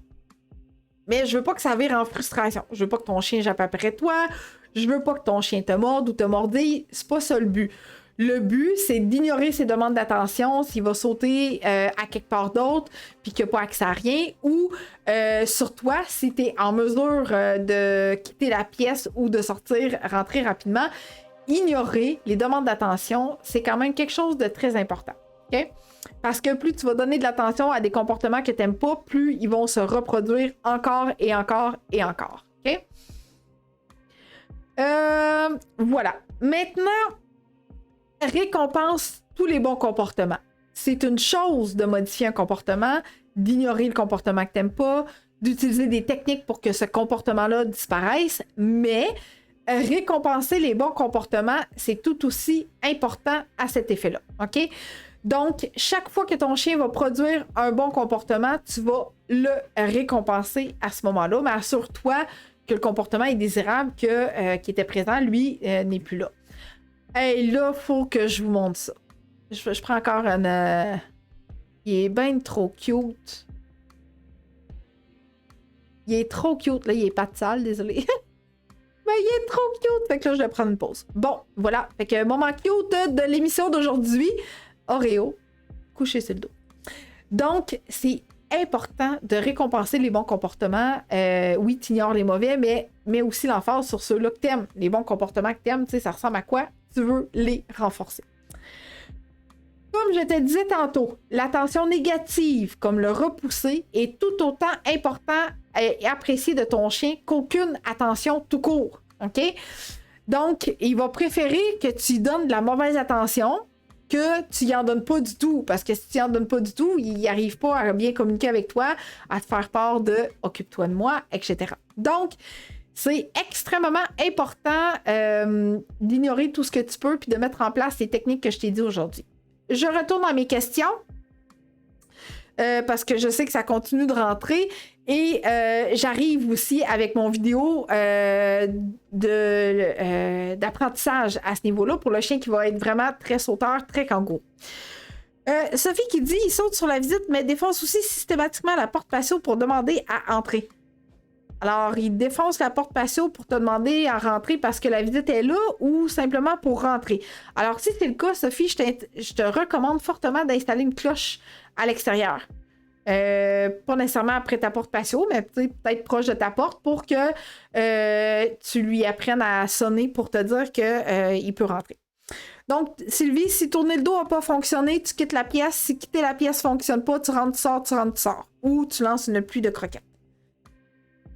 Mais je veux pas que ça vire en frustration. Je veux pas que ton chien jappe après toi. Je veux pas que ton chien te morde ou te mordille. C'est pas ça le but. Le but, c'est d'ignorer ses demandes d'attention s'il va sauter à quelque part d'autre puis qu'il n'a pas accès à rien, ou sur toi, si tu es en mesure de quitter la pièce ou de sortir, rentrer rapidement. Ignorer les demandes d'attention, c'est quand même quelque chose de très important. OK? Parce que plus tu vas donner de l'attention à des comportements que tu n'aimes pas, plus ils vont se reproduire encore et encore et encore. OK? Voilà. Maintenant, récompense tous les bons comportements. C'est une chose de modifier un comportement, d'ignorer le comportement que tu n'aimes pas, d'utiliser des techniques pour que ce comportement-là disparaisse, mais récompenser les bons comportements, c'est tout aussi important à cet effet-là. OK? Donc, chaque fois que ton chien va produire un bon comportement, tu vas le récompenser à ce moment-là, mais assure-toi que le comportement est désirable, qui était présent, lui, n'est plus là. Hey, là, faut que je vous montre ça. Je prends encore un... Il est bien trop cute. Il est trop cute. Là, il est pas de sale, désolé. Mais il est trop cute. Fait que là, je vais prendre une pause. Bon, voilà. Fait que moment cute de l'émission d'aujourd'hui. Oreo, couché sur le dos. Donc, c'est important de récompenser les bons comportements. Oui, tu ignores les mauvais, mais aussi l'emphase sur ceux-là que t'aimes. Les bons comportements que t'aimes, tu sais, ça ressemble à quoi? Tu veux les renforcer. Comme je te disais tantôt, l'attention négative, comme le repousser, est tout autant important et apprécié de ton chien qu'aucune attention tout court. OK? Donc, il va préférer que tu lui donnes de la mauvaise attention que tu y en donnes pas du tout. Parce que si tu y en donnes pas du tout, il n'arrive pas à bien communiquer avec toi, à te faire part de « occupe-toi de moi », etc. Donc, c'est extrêmement important d'ignorer tout ce que tu peux puis de mettre en place les techniques que je t'ai dit aujourd'hui. Je retourne à mes questions parce que je sais que ça continue de rentrer et j'arrive aussi avec mon vidéo d'apprentissage à ce niveau-là pour le chien qui va être vraiment très sauteur, très kangourou. Sophie qui dit « Il saute sur la visite mais défonce aussi systématiquement la porte patio pour demander à entrer. » Alors, il défonce la porte patio pour te demander à rentrer parce que la visite est là ou simplement pour rentrer. Alors, si c'est le cas, Sophie, je te recommande fortement d'installer une cloche à l'extérieur. Pas nécessairement après ta porte patio, mais peut-être proche de ta porte pour que tu lui apprennes à sonner pour te dire qu'il peut rentrer. Donc, Sylvie, si tourner le dos n'a pas fonctionné, tu quittes la pièce. Si quitter la pièce ne fonctionne pas, tu rentres, tu sors, tu rentres, tu sors. Ou tu lances une pluie de croquettes.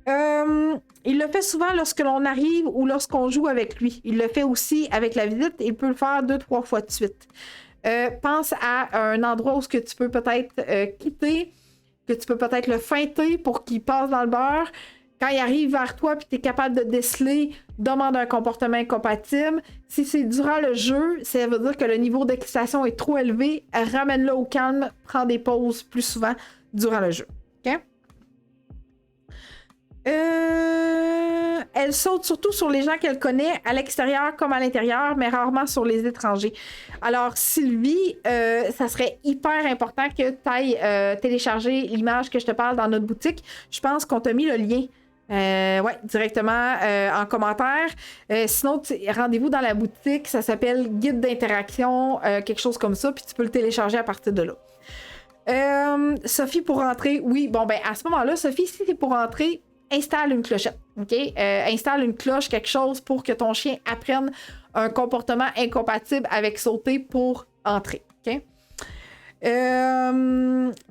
Il le fait souvent lorsque l'on arrive ou lorsqu'on joue avec lui. Il le fait aussi avec la visite. Il peut le faire 2-3 fois de suite. Pense à un endroit où tu peux peut-être quitter, que tu peux peut-être le feinter pour qu'il passe dans le beurre. Quand il arrive vers toi et tu es capable de déceler, demande un comportement incompatible. Si c'est durant le jeu, ça veut dire que le niveau d'excitation est trop élevé. Ramène-le au calme, prends des pauses plus souvent durant le jeu. OK? Elle saute surtout sur les gens qu'elle connaît, à l'extérieur comme à l'intérieur, mais rarement sur les étrangers. Alors, Sylvie, ça serait hyper important que tu ailles télécharger l'image que je te parle dans notre boutique. Je pense qu'on t'a mis le lien. Ouais, directement en commentaire. Sinon, rendez-vous dans la boutique. Ça s'appelle Guide d'interaction, quelque chose comme ça, puis tu peux le télécharger à partir de là. Sophie, pour rentrer, oui, bon, ben à ce moment-là, Sophie, si c'est pour rentrer, installe une clochette, OK? Installe une cloche, quelque chose pour que ton chien apprenne un comportement incompatible avec sauter pour entrer, OK?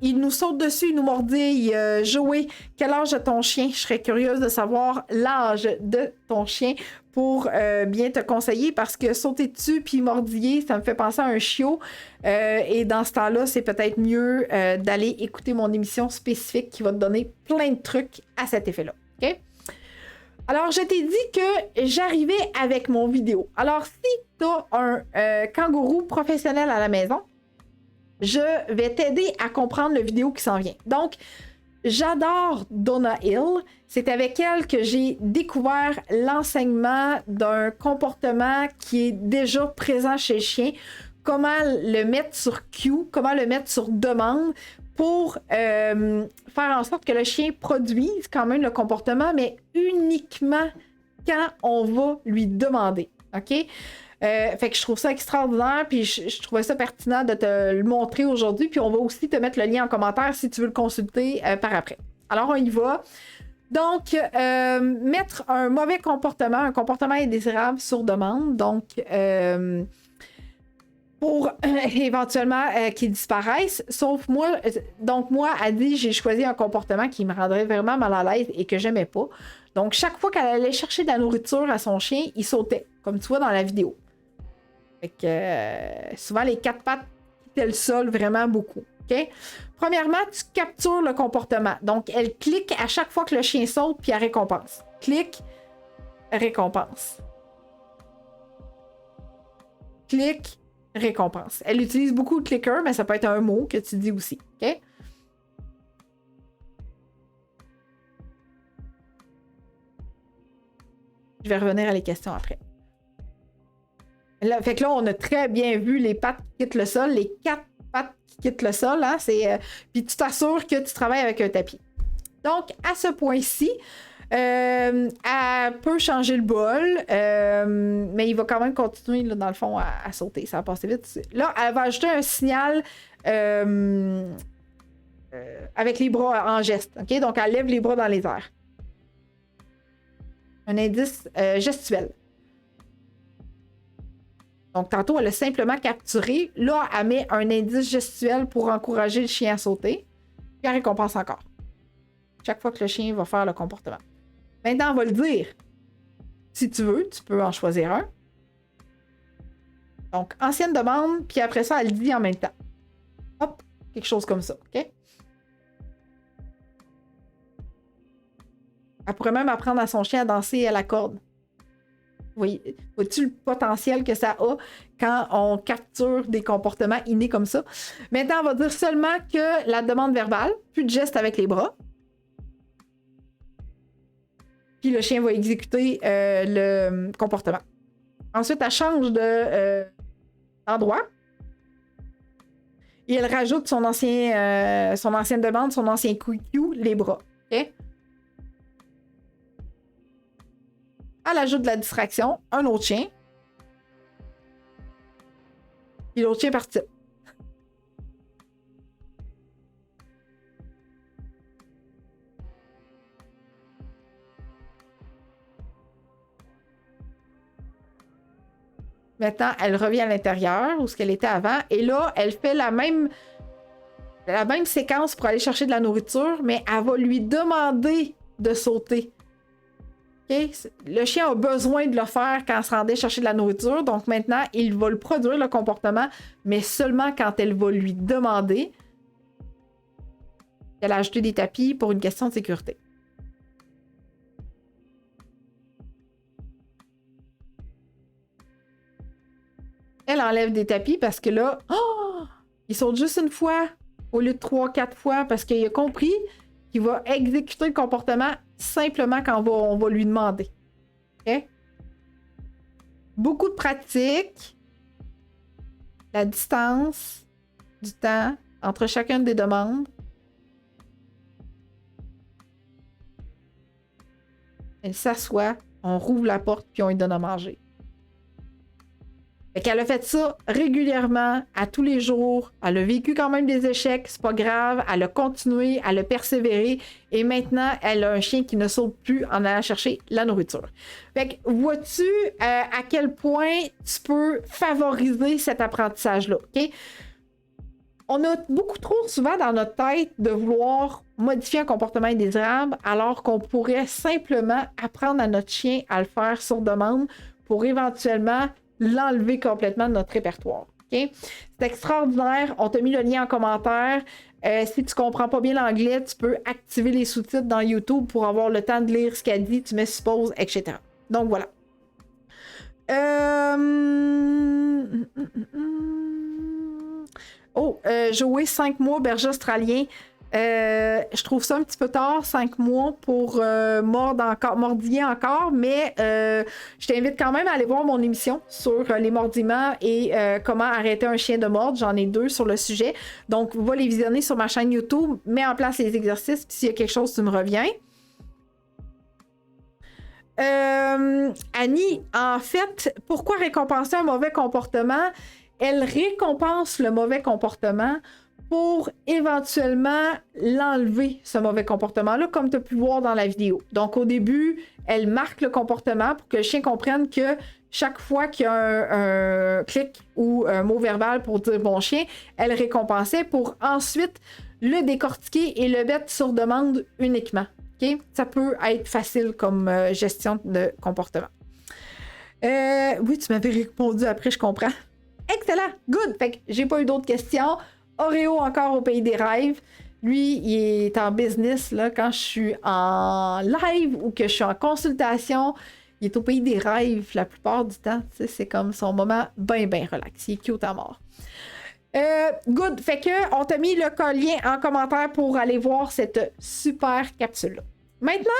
il nous saute dessus, il nous mordit. Joey, quel âge a ton chien? Je serais curieuse de savoir l'âge de ton chien pour bien te conseiller parce que sauter dessus puis mordiller, ça me fait penser à un chiot. Et dans ce temps-là, c'est peut-être mieux d'aller écouter mon émission spécifique qui va te donner plein de trucs à cet effet-là. OK? Alors, je t'ai dit que j'arrivais avec mon vidéo. Alors, si tu as un kangourou professionnel à la maison, je vais t'aider à comprendre le vidéo qui s'en vient. Donc, j'adore Donna Hill. C'est avec elle que j'ai découvert l'enseignement d'un comportement qui est déjà présent chez le chien. Comment le mettre sur cue, comment le mettre sur demande pour faire en sorte que le chien produise quand même le comportement, mais uniquement quand on va lui demander. OK? Fait que je trouve ça extraordinaire, puis je trouvais ça pertinent de te le montrer aujourd'hui, puis on va aussi te mettre le lien en commentaire si tu veux le consulter par après. Alors, on y va. Donc, mettre un mauvais comportement, un comportement indésirable sur demande, donc pour éventuellement qu'il disparaisse, sauf moi. Donc, moi, elle dit, j'ai choisi un comportement qui me rendrait vraiment mal à l'aise et que j'aimais pas. Donc, chaque fois qu'elle allait chercher de la nourriture à son chien, il sautait, comme tu vois dans la vidéo. Fait que souvent, les 4 pattes quittaient le sol vraiment beaucoup. OK? Premièrement, tu captures le comportement. Donc, elle clique à chaque fois que le chien saute, puis elle récompense. Clique, récompense. Clique, récompense. Elle utilise beaucoup de clicker, mais ça peut être un mot que tu dis aussi. OK? Je vais revenir à les questions après. Là, fait que là, on a très bien vu les pattes qui quittent le sol, les 4 pattes qui quittent le sol. Hein, puis tu t'assures que tu travailles avec un tapis. Donc, à ce point-ci, elle peut changer le bol, mais il va quand même continuer, là, dans le fond, à sauter. Ça va passer vite. Là, elle va ajouter un signal avec les bras en geste. OK? Donc, elle lève les bras dans les airs. Un indice gestuel. Donc, tantôt, elle a simplement capturé. Là, elle met un indice gestuel pour encourager le chien à sauter. Puis elle récompense encore. Chaque fois que le chien va faire le comportement. Maintenant, on va le dire. Si tu veux, tu peux en choisir un. Donc, ancienne demande, puis après ça, elle dit en même temps. Hop, quelque chose comme ça, OK? Elle pourrait même apprendre à son chien à danser à la corde. Vois-tu le potentiel que ça a quand on capture des comportements innés comme ça? Maintenant, on va dire seulement que la demande verbale, plus de gestes avec les bras. Puis le chien va exécuter le comportement. Ensuite, elle change d'endroit. Et elle rajoute son ancienne demande, son ancien cue, les bras. OK? Elle ajoute de la distraction, un autre chien. Et l'autre chien participe. Maintenant, elle revient à l'intérieur, où ce qu'elle était avant. Et là, elle fait la même séquence pour aller chercher de la nourriture, mais elle va lui demander de sauter. Okay? Le chien a besoin de le faire quand elle se rendait chercher de la nourriture. Donc maintenant, il va le produire, le comportement, mais seulement quand elle va lui demander. Elle a ajouté des tapis pour une question de sécurité. Elle enlève des tapis parce que là, il saute juste une fois au lieu de 3-4 fois parce qu'il a compris qu'il va exécuter le comportement simplement quand on va lui demander. OK? Beaucoup de pratique, la distance, du temps entre chacune des demandes. Elle s'assoit, on rouvre la porte puis on lui donne à manger. Fait qu'elle a fait ça régulièrement, à tous les jours. Elle a vécu quand même des échecs, c'est pas grave. Elle a continué, elle a persévéré. Et maintenant, elle a un chien qui ne saute plus en allant chercher la nourriture. Fait que vois-tu à quel point tu peux favoriser cet apprentissage-là, OK? On a beaucoup trop souvent dans notre tête de vouloir modifier un comportement indésirable alors qu'on pourrait simplement apprendre à notre chien à le faire sur demande pour éventuellement l'enlever complètement de notre répertoire. Okay? C'est extraordinaire. On t'a mis le lien en commentaire. Si tu comprends pas bien l'anglais, tu peux activer les sous-titres dans YouTube pour avoir le temps de lire ce qu'elle dit. Tu mets suppose, etc. Donc voilà. Jouer 5 mois berger australien. Je trouve ça un petit peu tard, 5 mois pour mordiller encore, mais je t'invite quand même à aller voir mon émission sur les mordillements et comment arrêter un chien de mordre. J'en ai 2 sur le sujet. Donc, va les visionner sur ma chaîne YouTube, mets en place les exercices, puis s'il y a quelque chose, tu me reviens. Annie, en fait, pourquoi récompenser un mauvais comportement? Elle récompense le mauvais comportement pour éventuellement l'enlever, ce mauvais comportement-là, comme tu as pu voir dans la vidéo. Donc, au début, elle marque le comportement pour que le chien comprenne que chaque fois qu'il y a un clic ou un mot verbal pour dire bon chien, elle récompensait pour ensuite le décortiquer et le mettre sur demande uniquement. Okay? Ça peut être facile comme gestion de comportement. Oui, tu m'avais répondu après, je comprends. Excellent, good. Fait que j'ai pas eu d'autres questions. Oreo encore au pays des rêves. Lui, il est en business là, quand je suis en live ou que je suis en consultation. Il est au pays des rêves la plupart du temps. C'est comme son moment bien relax. Il est cute à mort. Good. Fait que on t'a mis le lien en commentaire pour aller voir cette super capsule-là. Maintenant,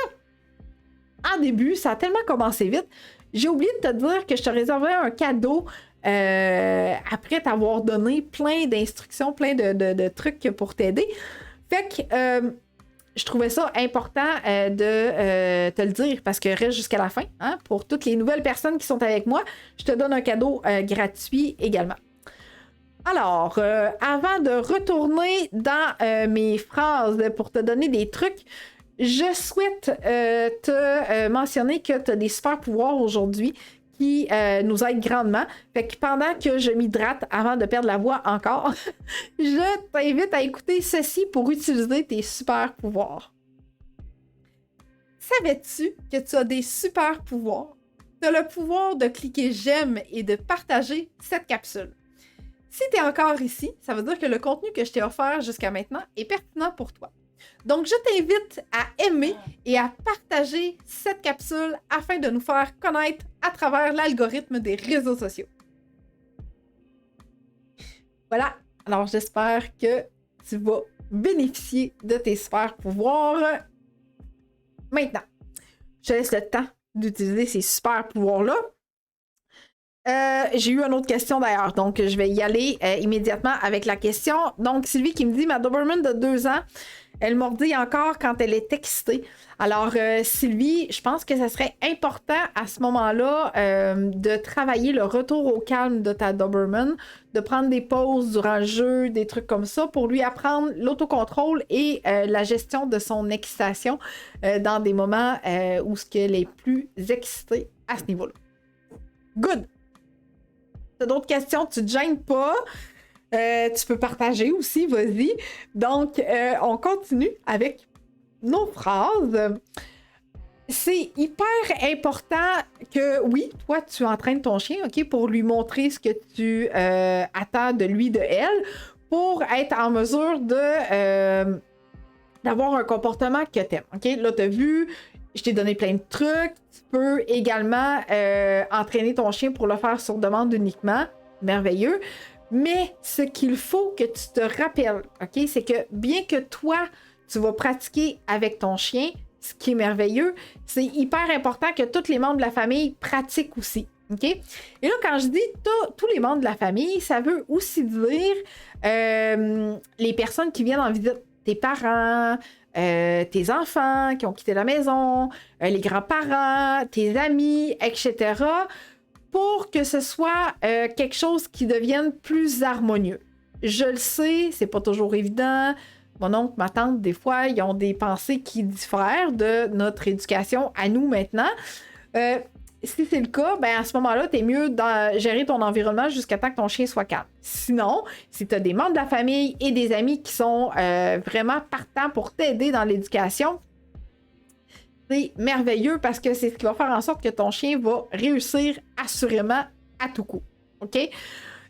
en début, ça a tellement commencé vite. J'ai oublié de te dire que je te réservais un cadeau après t'avoir donné plein d'instructions, plein de trucs pour t'aider. Fait que je trouvais ça important de te le dire parce que reste jusqu'à la fin. Hein, pour toutes les nouvelles personnes qui sont avec moi, je te donne un cadeau gratuit également. Alors, avant de retourner dans mes phrases pour te donner des trucs, je souhaite te mentionner que tu as des super pouvoirs aujourd'hui qui nous aident grandement. Fait que pendant que je m'hydrate avant de perdre la voix encore, je t'invite à écouter ceci pour utiliser tes super pouvoirs. Savais-tu que tu as des super pouvoirs? Tu as le pouvoir de cliquer j'aime et de partager cette capsule. Si tu es encore ici, ça veut dire que le contenu que je t'ai offert jusqu'à maintenant est pertinent pour toi. Donc, je t'invite à aimer et à partager cette capsule afin de nous faire connaître à travers l'algorithme des réseaux sociaux. Voilà. Alors, j'espère que tu vas bénéficier de tes super pouvoirs. Maintenant, je te laisse le temps d'utiliser ces super pouvoirs-là. J'ai eu une autre question d'ailleurs, donc je vais y aller immédiatement avec la question. Donc, Sylvie qui me dit, ma Doberman de 2 ans, elle mordit encore quand elle est excitée. Alors, Sylvie, je pense que ce serait important à ce moment-là de travailler le retour au calme de ta Doberman, de prendre des pauses durant le jeu, des trucs comme ça, pour lui apprendre l'autocontrôle et la gestion de son excitation dans des moments où elle est plus excitée à ce niveau-là. Good! T'as d'autres questions, tu te gênes pas. Tu peux partager aussi, vas-y. Donc, on continue avec nos phrases. C'est hyper important que, oui, toi, tu entraînes ton chien, OK, pour lui montrer ce que tu attends de lui, de elle, pour être en mesure d'avoir un comportement que t'aimes, OK? Là, t'as vu, je t'ai donné plein de trucs. Tu peux également entraîner ton chien pour le faire sur demande uniquement. Merveilleux. Mais ce qu'il faut que tu te rappelles, OK, c'est que bien que toi, tu vas pratiquer avec ton chien, ce qui est merveilleux, c'est hyper important que tous les membres de la famille pratiquent aussi. OK? Et là, quand je dis tous les membres de la famille, ça veut aussi dire les personnes qui viennent en visite, tes parents, tes enfants qui ont quitté la maison, les grands-parents, tes amis, etc., pour que ce soit quelque chose qui devienne plus harmonieux. Je le sais, c'est pas toujours évident. Mon oncle, ma tante, des fois, ils ont des pensées qui diffèrent de notre éducation à nous maintenant. si c'est le cas, ben à ce moment-là, t'es mieux de gérer ton environnement jusqu'à temps que ton chien soit calme. Sinon, si tu as des membres de la famille et des amis qui sont vraiment partants pour t'aider dans l'éducation, c'est merveilleux parce que c'est ce qui va faire en sorte que ton chien va réussir assurément à tout coup. OK?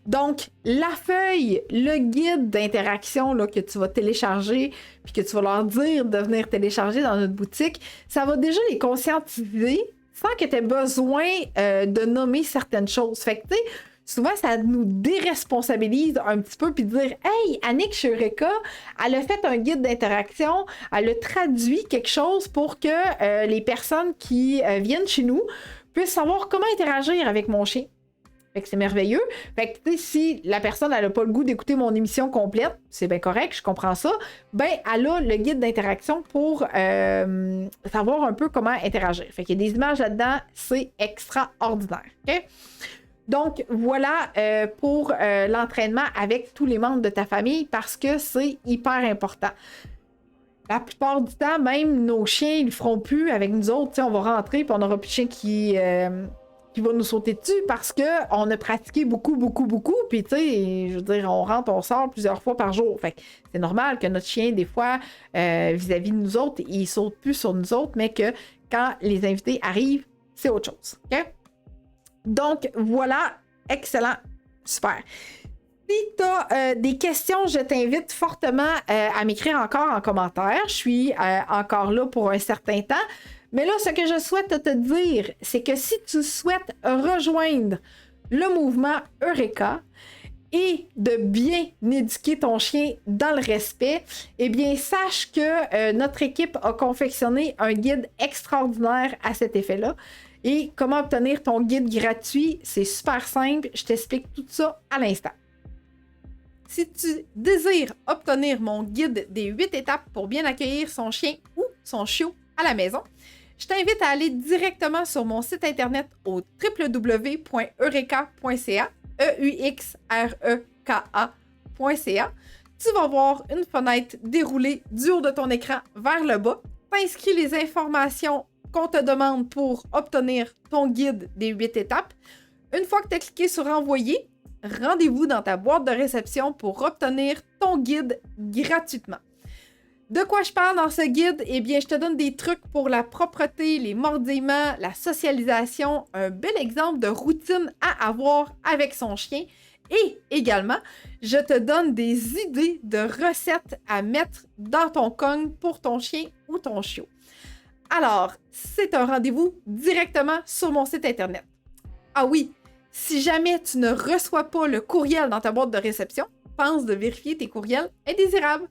Donc, la feuille, le guide d'interaction là, que tu vas télécharger puis que tu vas leur dire de venir télécharger dans notre boutique, ça va déjà les conscientiser sans que tu aies besoin de nommer certaines choses. Fait que, tu sais, souvent, ça nous déresponsabilise un petit peu puis de dire « Hey, Annick chez Eureka, elle a fait un guide d'interaction, elle a traduit quelque chose pour que les personnes qui viennent chez nous puissent savoir comment interagir avec mon chien. » Fait que c'est merveilleux. Fait que, tu sais, si la personne, elle n'a pas le goût d'écouter mon émission complète, c'est bien correct, je comprends ça, ben, elle a le guide d'interaction pour savoir un peu comment interagir. Fait qu'il y a des images là-dedans, c'est extraordinaire. OK? Donc, voilà pour l'entraînement avec tous les membres de ta famille parce que c'est hyper important. La plupart du temps, même nos chiens, ils le feront plus avec nous autres. T'sais, on va rentrer et on n'aura plus de chien qui va nous sauter dessus parce qu'on a pratiqué beaucoup. Puis, tu sais, je veux dire, on rentre, on sort plusieurs fois par jour. Fait que c'est normal que notre chien, des fois, vis-à-vis de nous autres, il saute plus sur nous autres, mais que quand les invités arrivent, c'est autre chose. OK? Donc, voilà. Excellent. Super. Si tu as des questions, je t'invite fortement à m'écrire encore en commentaire. Je suis encore là pour un certain temps. Mais là, ce que je souhaite te dire, c'est que si tu souhaites rejoindre le mouvement Eureka et de bien éduquer ton chien dans le respect, eh bien, sache que notre équipe a confectionné un guide extraordinaire à cet effet-là. Et comment obtenir ton guide gratuit, c'est super simple. Je t'explique tout ça à l'instant. Si tu désires obtenir mon guide des 8 étapes pour bien accueillir son chien ou son chiot à la maison, je t'invite à aller directement sur mon site internet au www.eureka.ca, EUXREKA.ca. Tu vas voir une fenêtre déroulée du haut de ton écran vers le bas. T'inscris les informations qu'on te demande pour obtenir ton guide des 8 étapes. Une fois que tu as cliqué sur Envoyer, rendez-vous dans ta boîte de réception pour obtenir ton guide gratuitement. De quoi je parle dans ce guide? Eh bien, je te donne des trucs pour la propreté, les mordillements, la socialisation, un bel exemple de routine à avoir avec son chien. Et également, je te donne des idées de recettes à mettre dans ton cogne pour ton chien ou ton chiot. Alors, c'est un rendez-vous directement sur mon site internet. Ah oui, si jamais tu ne reçois pas le courriel dans ta boîte de réception, pense de vérifier tes courriels indésirables.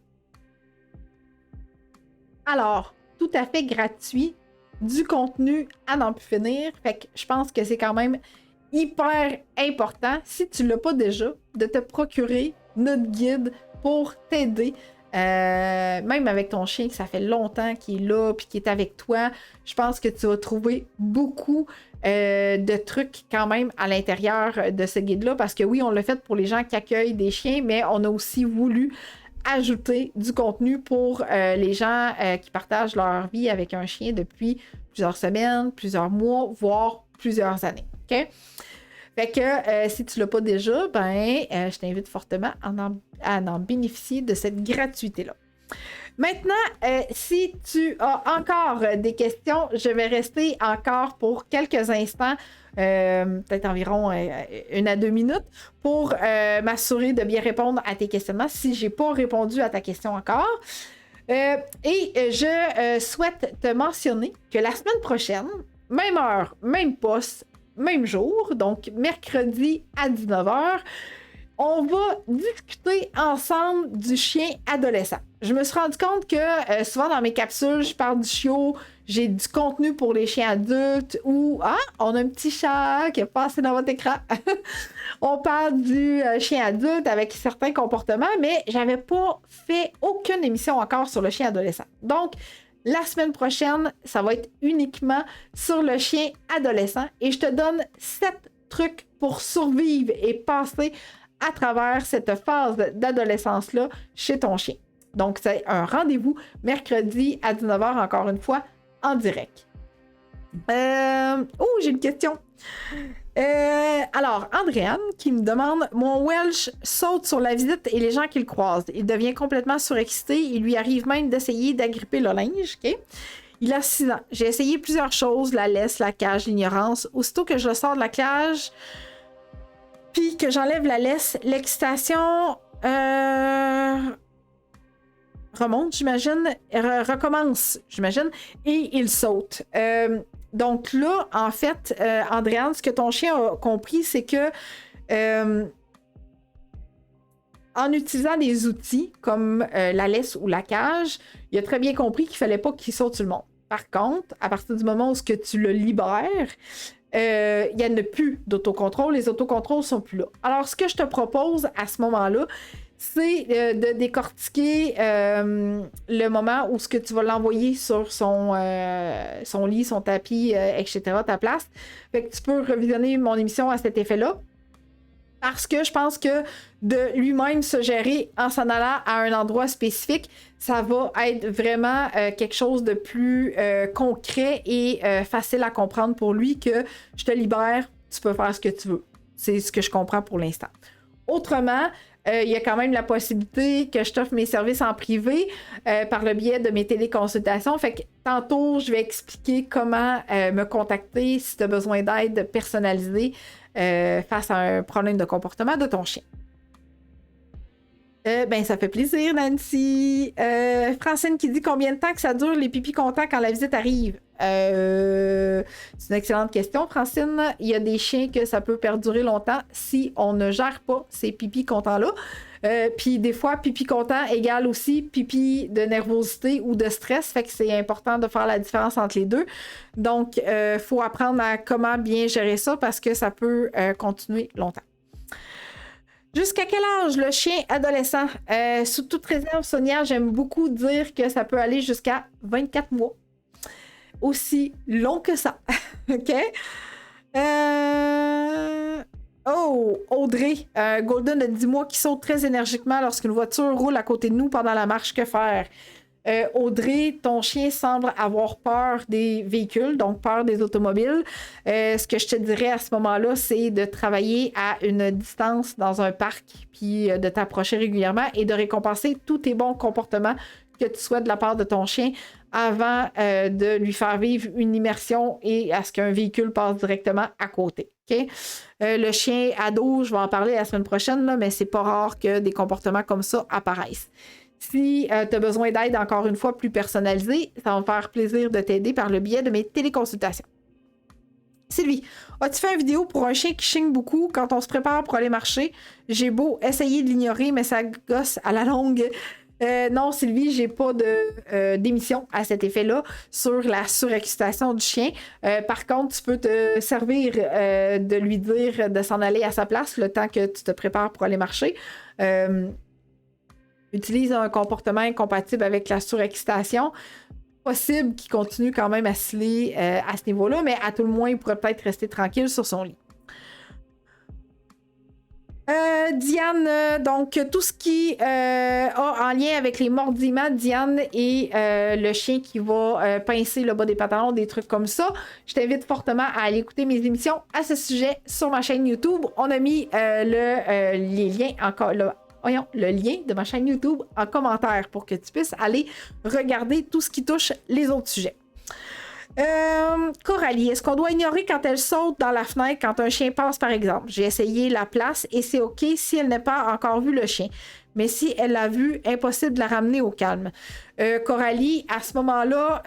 Alors, tout à fait gratuit, du contenu à n'en plus finir. Fait que je pense que c'est quand même hyper important, si tu ne l'as pas déjà, de te procurer notre guide pour t'aider. Même avec ton chien, que ça fait longtemps qu'il est là puis qu'il est avec toi, je pense que tu vas trouver beaucoup de trucs quand même à l'intérieur de ce guide-là, parce que oui, on l'a fait pour les gens qui accueillent des chiens, mais on a aussi voulu ajouter du contenu pour les gens qui partagent leur vie avec un chien depuis plusieurs semaines, plusieurs mois, voire plusieurs années. OK? Fait que si tu ne l'as pas déjà, je t'invite fortement à en bénéficier de cette gratuité-là. Maintenant, si tu as encore des questions, je vais rester encore pour quelques instants, peut-être environ 1 à 2 minutes, pour m'assurer de bien répondre à tes questionnements si je n'ai pas répondu à ta question encore. Et je souhaite te mentionner que la semaine prochaine, même heure, même poste, même jour, donc mercredi à 19h, on va discuter ensemble du chien adolescent. Je me suis rendu compte que souvent dans mes capsules, je parle du chiot, j'ai du contenu pour les chiens adultes ou on a un petit chat qui est passé dans votre écran. On parle du chien adulte avec certains comportements, mais j'avais pas fait aucune émission encore sur le chien adolescent. Donc, la semaine prochaine, ça va être uniquement sur le chien adolescent et je te donne 7 trucs pour survivre et passer à travers cette phase d'adolescence-là chez ton chien. Donc, c'est un rendez-vous mercredi à 19h, encore une fois, en direct. J'ai une question. Alors, Andréane qui me demande: mon Welsh saute sur la visite et les gens qui le croisent. Il devient complètement surexcité. Il lui arrive même d'essayer d'agripper le linge. Okay? Il a 6 ans. J'ai essayé plusieurs choses: la laisse, la cage, l'ignorance. Aussitôt que je le sors de la cage, puis que j'enlève la laisse, l'excitation remonte, j'imagine, recommence, j'imagine, et il saute. Donc là, en fait, Andréane, ce que ton chien a compris, c'est que en utilisant des outils comme la laisse ou la cage, il a très bien compris qu'il ne fallait pas qu'il saute sur le monde. Par contre, à partir du moment où tu le libères, il n'y en a plus d'autocontrôle. Les autocontrôles ne sont plus là. Alors, ce que je te propose à ce moment-là, c'est de décortiquer le moment où ce que tu vas l'envoyer sur son lit, son tapis, etc., ta place. Fait que tu peux revisionner mon émission à cet effet-là. Parce que je pense que de lui-même se gérer en s'en allant à un endroit spécifique, ça va être vraiment quelque chose de plus concret et facile à comprendre pour lui que je te libère, tu peux faire ce que tu veux. C'est ce que je comprends pour l'instant. Autrement, il y a quand même la possibilité que je t'offre mes services en privé par le biais de mes téléconsultations. Fait que tantôt, je vais expliquer comment me contacter si tu as besoin d'aide personnalisée face à un problème de comportement de ton chien. Ça fait plaisir, Nancy. Francine qui dit: combien de temps que ça dure les pipis contents quand la visite arrive? C'est une excellente question, Francine. Il y a des chiens que ça peut perdurer longtemps si on ne gère pas ces pipis contents-là. Puis des fois, pipi content égale aussi pipi de nervosité ou de stress. Fait que c'est important de faire la différence entre les deux. Donc, il faut apprendre à comment bien gérer ça parce que ça peut continuer longtemps. Jusqu'à quel âge le chien adolescent? Sous toute réserve, Sonia, j'aime beaucoup dire que ça peut aller jusqu'à 24 mois. Aussi long que ça. OK? Audrey, Golden de 10 mois qui saute très énergiquement lorsqu'une voiture roule à côté de nous pendant la marche. Que faire? Audrey, ton chien semble avoir peur des véhicules, donc peur des automobiles. Ce que je te dirais à ce moment-là, c'est de travailler à une distance dans un parc, puis de t'approcher régulièrement et de récompenser tous tes bons comportements que tu souhaites de la part de ton chien avant de lui faire vivre une immersion et à ce qu'un véhicule passe directement à côté. Okay? Le chien ado, je vais en parler la semaine prochaine, là, mais c'est pas rare que des comportements comme ça apparaissent. Si tu as besoin d'aide, encore une fois, plus personnalisée, ça va me faire plaisir de t'aider par le biais de mes téléconsultations. Sylvie, as-tu fait une vidéo pour un chien qui chigne beaucoup quand on se prépare pour aller marcher? J'ai beau essayer de l'ignorer, mais ça gosse à la longue. Non, Sylvie, j'ai pas d'émission à cet effet-là sur la surexcitation du chien. Par contre, tu peux te servir de lui dire de s'en aller à sa place le temps que tu te prépares pour aller marcher. Utilise un comportement incompatible avec la surexcitation. Possible qu'il continue quand même à sciller à ce niveau-là, mais à tout le moins, il pourrait peut-être rester tranquille sur son lit. Diane, donc tout ce qui a en lien avec les mordillements, Diane, et le chien qui va pincer le bas des pantalons, des trucs comme ça, je t'invite fortement à aller écouter mes émissions à ce sujet sur ma chaîne YouTube. On a mis les liens encore là. Voyons, le lien de ma chaîne YouTube en commentaire pour que tu puisses aller regarder tout ce qui touche les autres sujets. Coralie, est-ce qu'on doit ignorer quand elle saute dans la fenêtre quand un chien passe, par exemple? J'ai essayé la place et c'est OK si elle n'a pas encore vu le chien. Mais si elle l'a vu, impossible de la ramener au calme. Coralie, à ce moment-là...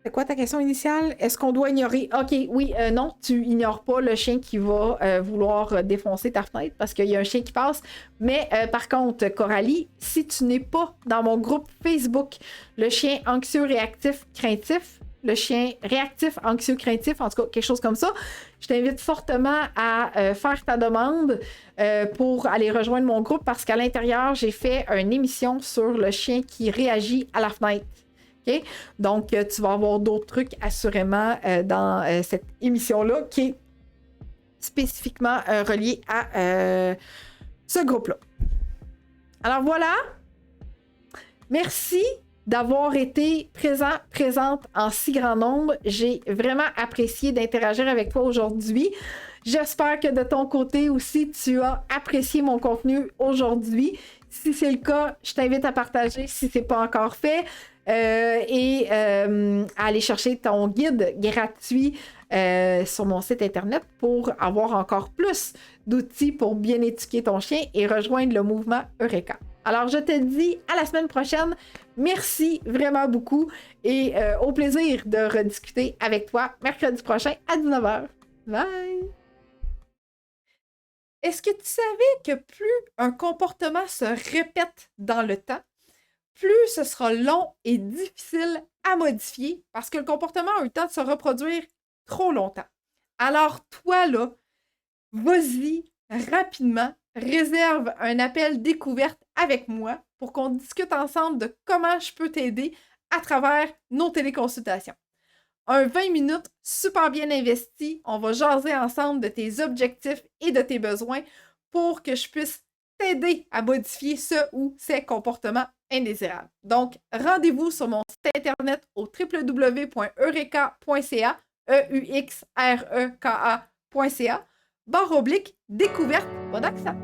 C'est quoi ta question initiale? Est-ce qu'on doit ignorer? OK, oui, non, tu ignores pas le chien qui va vouloir défoncer ta fenêtre parce qu'il y a un chien qui passe. Mais par contre, Coralie, si tu n'es pas dans mon groupe Facebook, le chien anxieux, réactif, craintif, le chien réactif, anxieux, craintif, en tout cas, quelque chose comme ça, je t'invite fortement à faire ta demande pour aller rejoindre mon groupe parce qu'à l'intérieur, j'ai fait une émission sur le chien qui réagit à la fenêtre. Okay? Donc, tu vas avoir d'autres trucs assurément dans cette émission-là qui est spécifiquement reliée à ce groupe-là. Alors voilà. Merci d'avoir été présente en si grand nombre. J'ai vraiment apprécié d'interagir avec toi aujourd'hui. J'espère que de ton côté aussi, tu as apprécié mon contenu aujourd'hui. Si c'est le cas, je t'invite à partager si ce n'est pas encore fait et à aller chercher ton guide gratuit sur mon site internet pour avoir encore plus d'outils pour bien éduquer ton chien et rejoindre le mouvement Eureka. Alors, je te dis à la semaine prochaine. Merci vraiment beaucoup et au plaisir de rediscuter avec toi mercredi prochain à 19h. Bye! Est-ce que tu savais que plus un comportement se répète dans le temps, plus ce sera long et difficile à modifier parce que le comportement a eu le temps de se reproduire trop longtemps. Alors toi, là, vas-y rapidement, réserve un appel découverte avec moi pour qu'on discute ensemble de comment je peux t'aider à travers nos téléconsultations. Un 20 minutes super bien investi, on va jaser ensemble de tes objectifs et de tes besoins pour que je puisse t'aider à modifier ce ou ces comportements indésirables. Donc, rendez-vous sur mon site internet au www.eureka.ca, EUXREKA.ca, /découverte, bon accent.